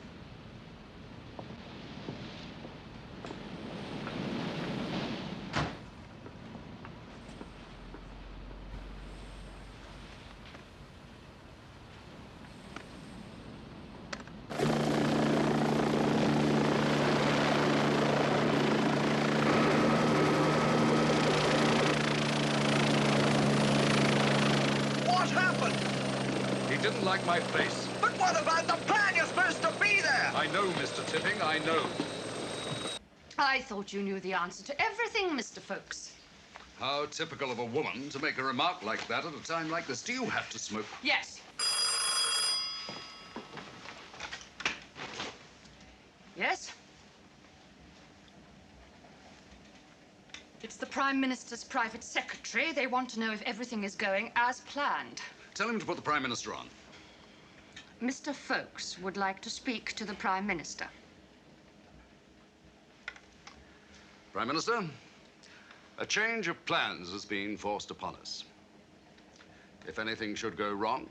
like my face. But what about the plan? You're supposed to be there! I know, Mr. Tipping, I know. I thought you knew the answer to everything, Mr. Folks. How typical of a woman to make a remark like that at a time like this. Do you have to smoke? Yes. Yes? It's the Prime Minister's private secretary. They want to know if everything is going as planned. Tell him to put the Prime Minister on. Mr. Folks would like to speak to the Prime Minister. Prime Minister, a change of plans has been forced upon us. If anything should go wrong,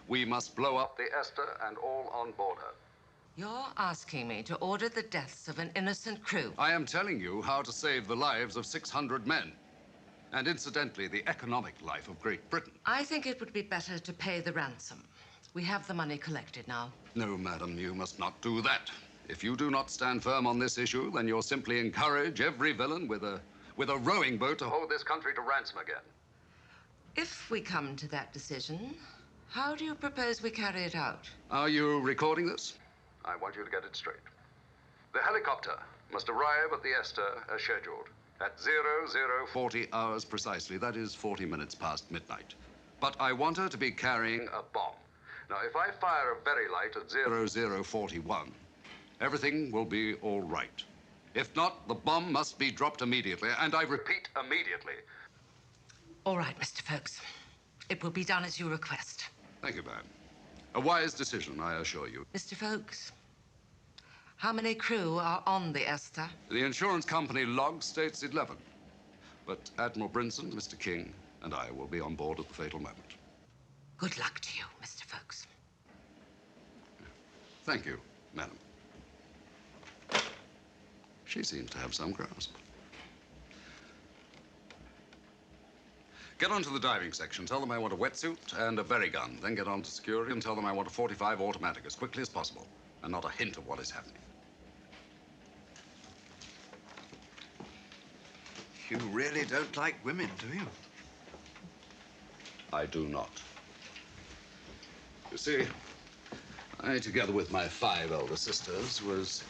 we must blow up the Esther and all on board her. You're asking me to order the deaths of an innocent crew. I am telling you how to save the lives of 600 men. And incidentally, the economic life of Great Britain. I think it would be better to pay the ransom. We have the money collected now. No, madam, you must not do that. If you do not stand firm on this issue, then you'll simply encourage every villain with a rowing boat to hold this country to ransom again. If we come to that decision, how do you propose we carry it out? Are you recording this? I want you to get it straight. The helicopter must arrive at the Esther as scheduled at 0040 hours precisely. That is 40 minutes past midnight. But I want her to be carrying a bomb. Now, if I fire a very light at 0041, everything will be all right. If not, the bomb must be dropped immediately, and I repeat, immediately. All right, Mr. Folks. It will be done as you request. Thank you, ma'am. A wise decision, I assure you. Mr. Folks, how many crew are on the Esther? The insurance company log states 11. But Admiral Brinson, Mr. King, and I will be on board at the fatal moment. Good luck to you, Mr. Folks. Thank you, madam. She seems to have some grasp. Get onto the diving section. Tell them I want a wetsuit and a berry gun. Then get on to security and tell them I want a .45 automatic as quickly as possible. And not a hint of what is happening. You really don't like women, do you? I do not. You see, I, together with my 5 elder sisters, was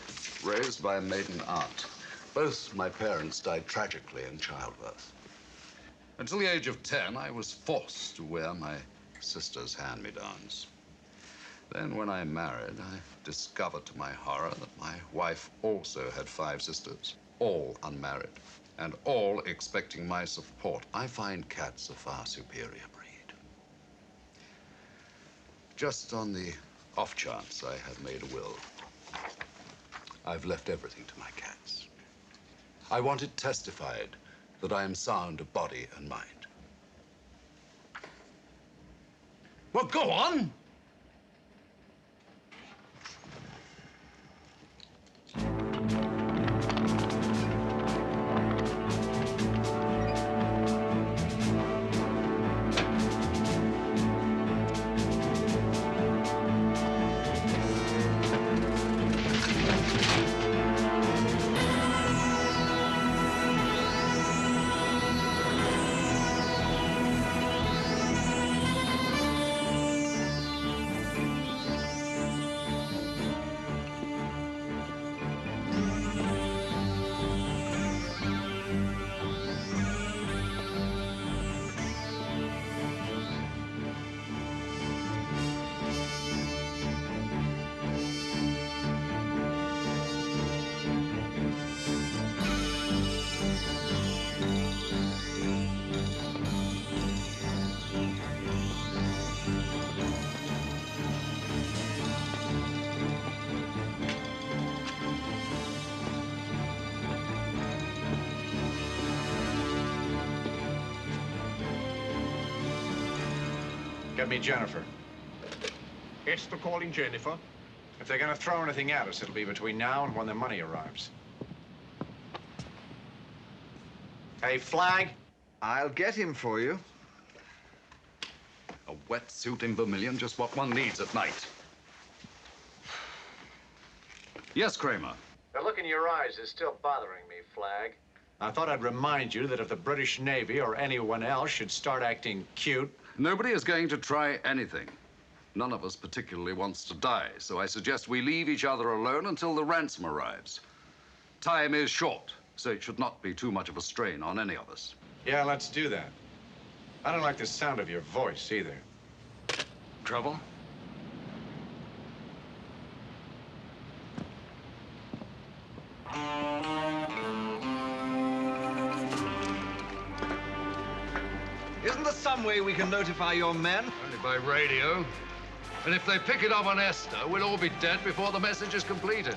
raised by a maiden aunt. Both my parents died tragically in childbirth. Until the age of 10, I was forced to wear my sister's hand-me-downs. Then, when I married, I discovered to my horror that my wife also had 5 sisters, all unmarried, and all expecting my support. I find cats a far superior breed. Just on the off chance I have made a will, I've left everything to my cats. I want it testified that I am sound of body and mind. Well, go on. Get me Jennifer. Esther calling Jennifer. If they're gonna throw anything at us, it'll be between now and when the money arrives. Hey, Flag. I'll get him for you. A wetsuit in vermilion, just what one needs at night. Yes, Kramer. The look in your eyes is still bothering me, Flag. I thought I'd remind you that if the British Navy or anyone else should start acting cute... Nobody is going to try anything. None of us particularly wants to die, so I suggest we leave each other alone until the ransom arrives. Time is short, so it should not be too much of a strain on any of us. Yeah, let's do that. I don't like the sound of your voice either. Trouble? Isn't there some way we can notify your men? Only by radio. And if they pick it up on Esther, we'll all be dead before the message is completed.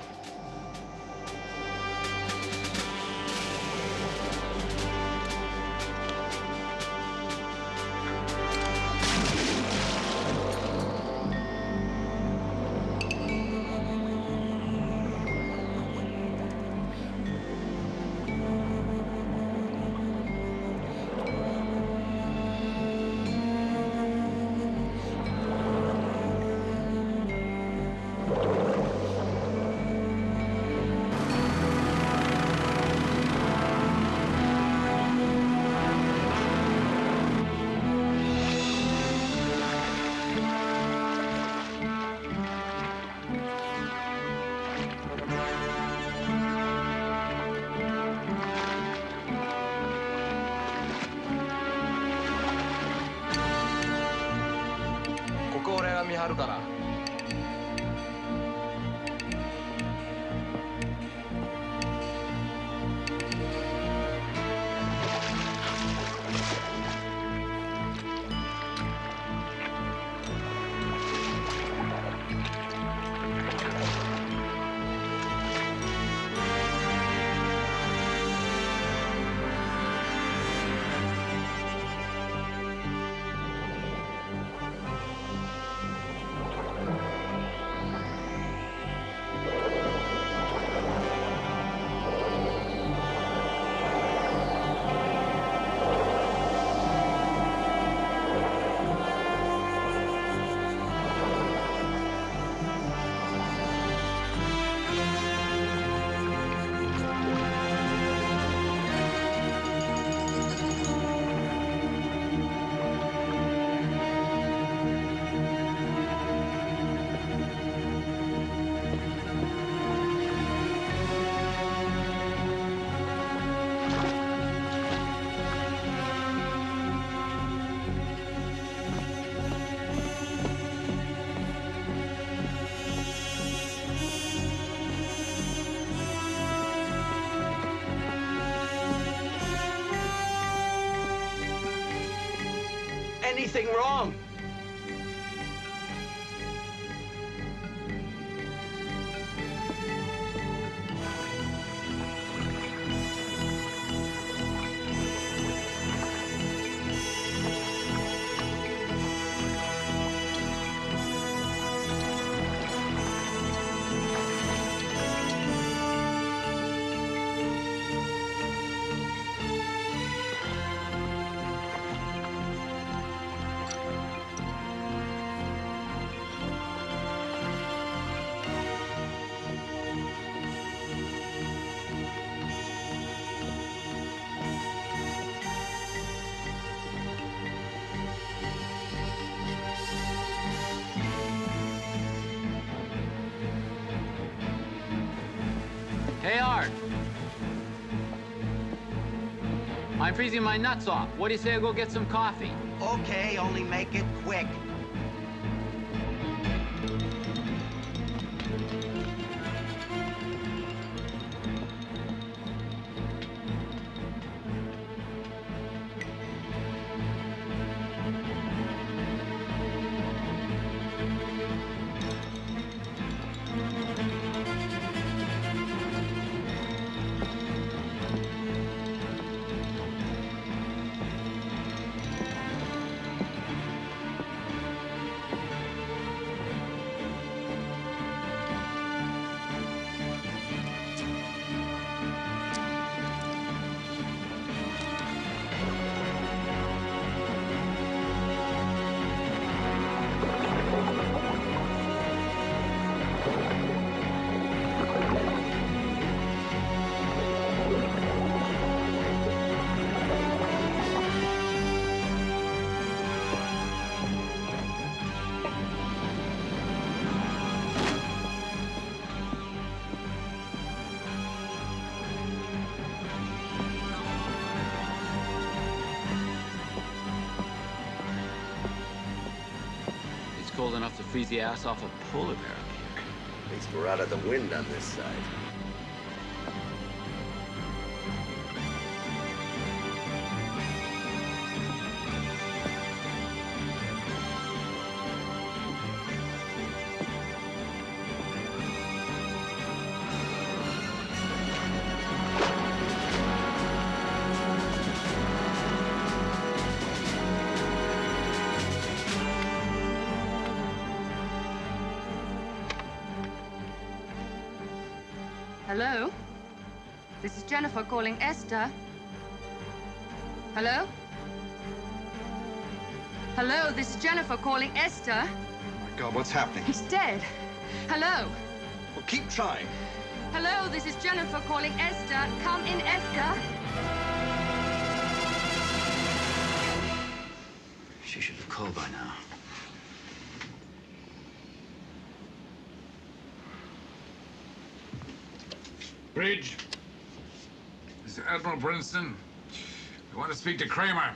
Anything wrong? Hey, Art. I'm freezing my nuts off. What do you say I go get some coffee? Okay, only make it quick. enough to freeze the ass off a polar bear. At least we're out of the wind on this side. Hello? This is Jennifer calling Esther. Hello? Hello, this is Jennifer calling Esther. Oh my God, what's happening? He's dead. Hello? Well, keep trying. Hello, this is Jennifer calling Esther. Come in, Esther. She should have called by now. Bridge. This is Admiral Princeton. I want to speak to Kramer.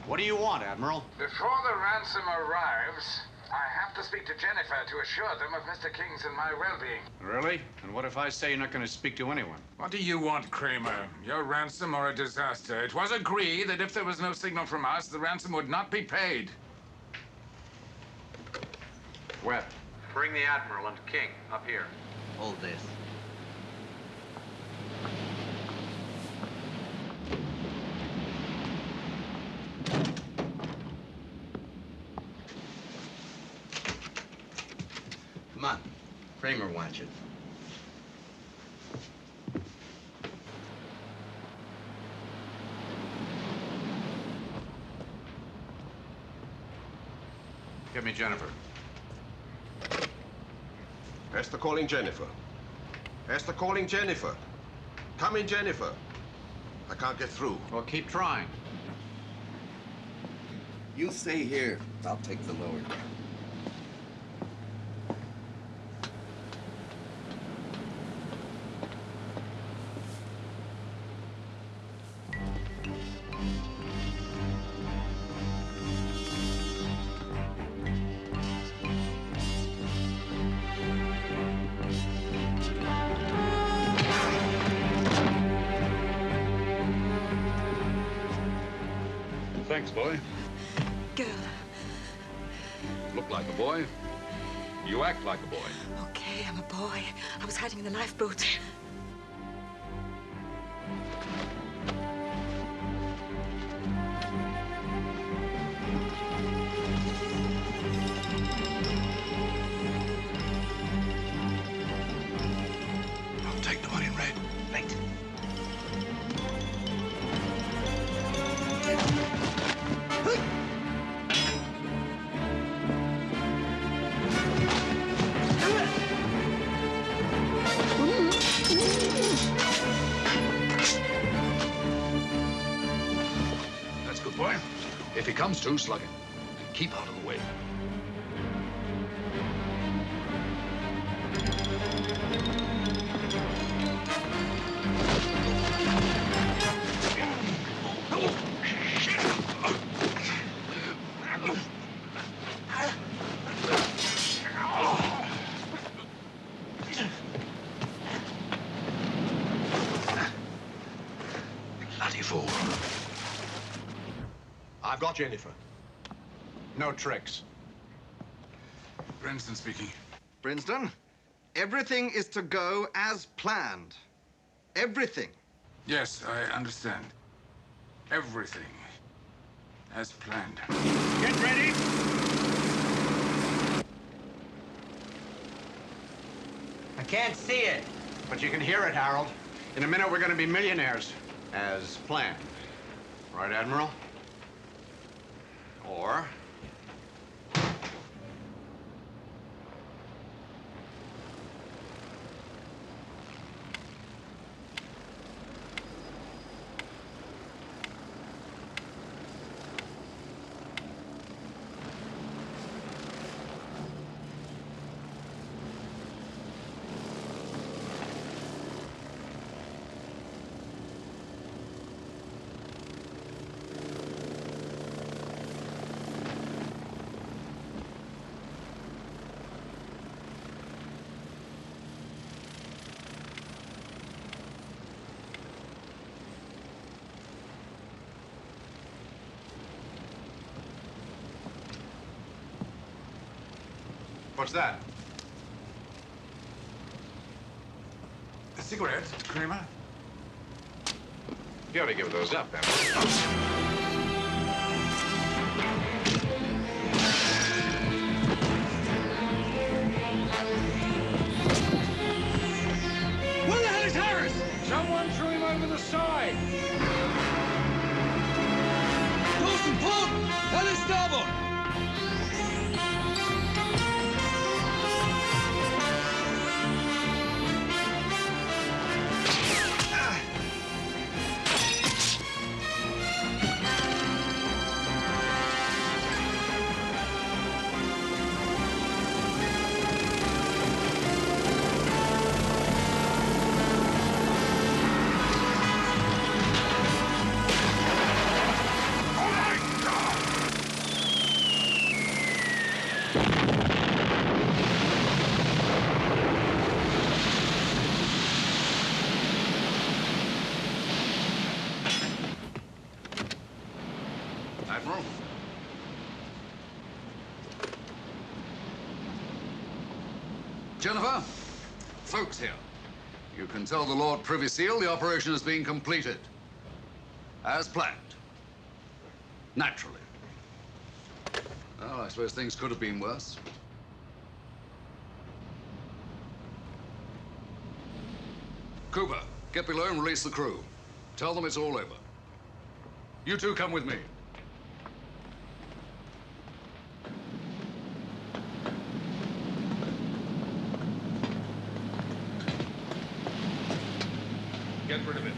What do you want, Admiral? Before the ransom arrives, I have to speak to Jennifer to assure them of Mr. King's and my well-being. Really? And what if I say you're not going to speak to anyone? What do you want, Kramer? Your ransom or a disaster? It was agreed that if there was no signal from us, the ransom would not be paid. Webb. Bring the Admiral and King up here. Hold this. Come on. Kramer wants you. Get me Jennifer. Esther calling Jennifer. Esther calling Jennifer. Come in, Jennifer. I can't get through. Well, keep trying. You stay here. I'll take the lower deck. Thanks, boy. Girl. Look like a boy. You act like a boy. Okay, I'm a boy. I was hiding in the lifeboat. I'll take the one in red. Right. That's good, boy. If he comes to, slug him. And keep out of the way. Bloody fool. I've got Jennifer. No tricks. Princeton speaking. Brinsden, everything is to go as planned. Everything. Yes, I understand. Everything as planned. Get ready. I can't see it. But you can hear it, Harold. In a minute, we're going to be millionaires. As planned. Right, Admiral? Or... What's that? A cigarette, Kramer? You ought to give those up, Emma. Where the hell is Harris? Someone threw him over the side. Dawson, port! Hell is starboard! Admiral? Jennifer? Folks here. You can tell the Lord Privy Seal the operation has been completed. As planned. Naturally. Well, I suppose things could have been worse. Cooper, get below and release the crew. Tell them it's all over. You two come with me. Get rid of it.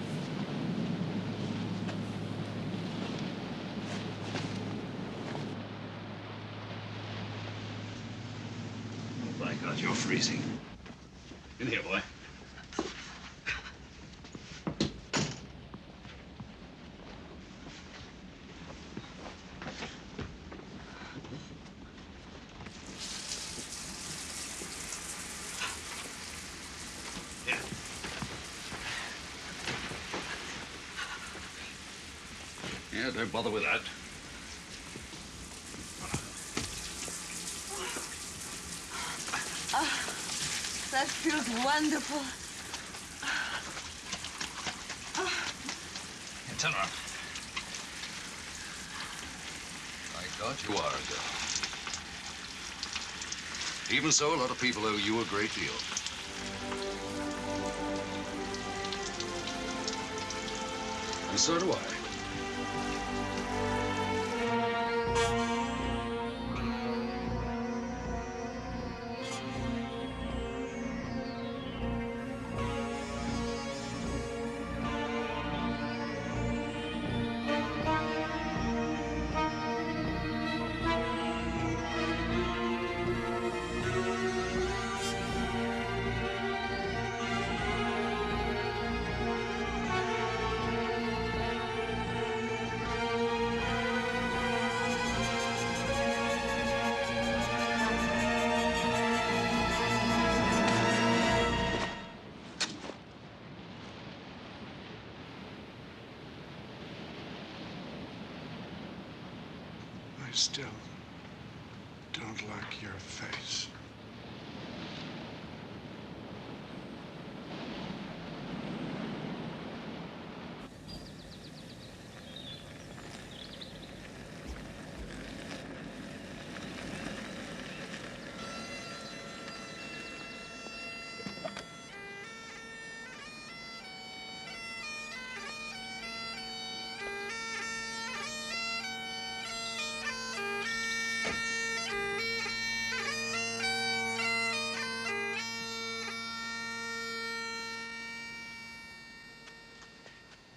Oh, my God, you're freezing. In here, boy. Yeah, don't bother with that. That feels wonderful. Here, turn around. My God, you are a girl. Even so, a lot of people owe you a great deal. And so do I. I still don't like your face.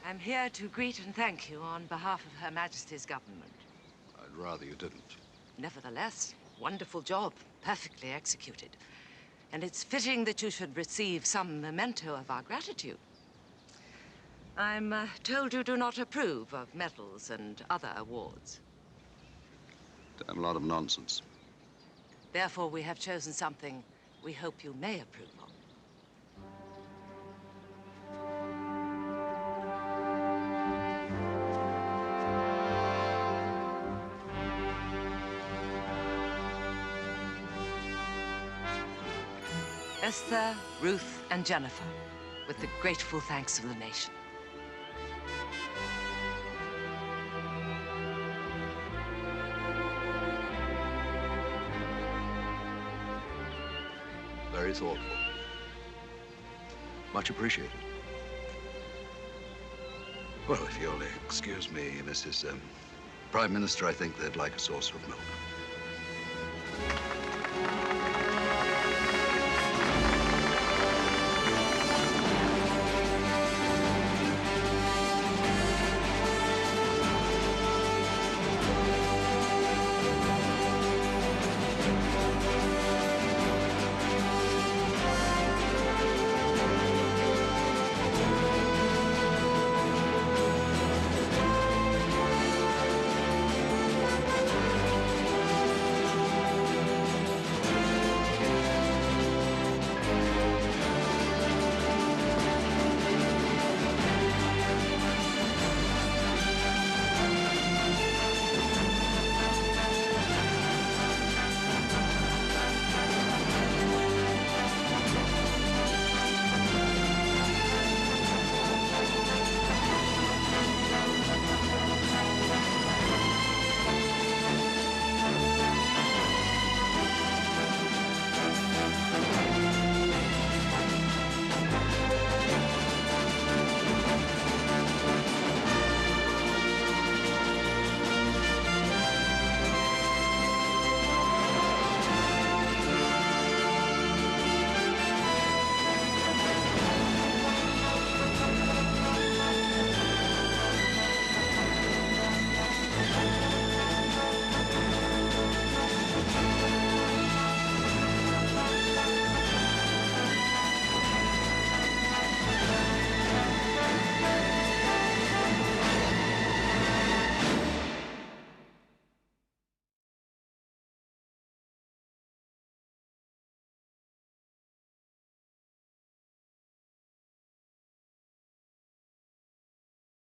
I'm here to greet and thank you on behalf of Her Majesty's government. I'd rather you didn't. Nevertheless, wonderful job, perfectly executed. And it's fitting that you should receive some memento of our gratitude. I'm told you do not approve of medals and other awards. Damn lot of nonsense. Therefore, we have chosen something we hope you may approve of. Esther, Ruth, and Jennifer, with the grateful thanks of the nation. Very thoughtful. Much appreciated. Well, if you'll excuse me, Mrs. Prime Minister, I think they'd like a saucer of milk.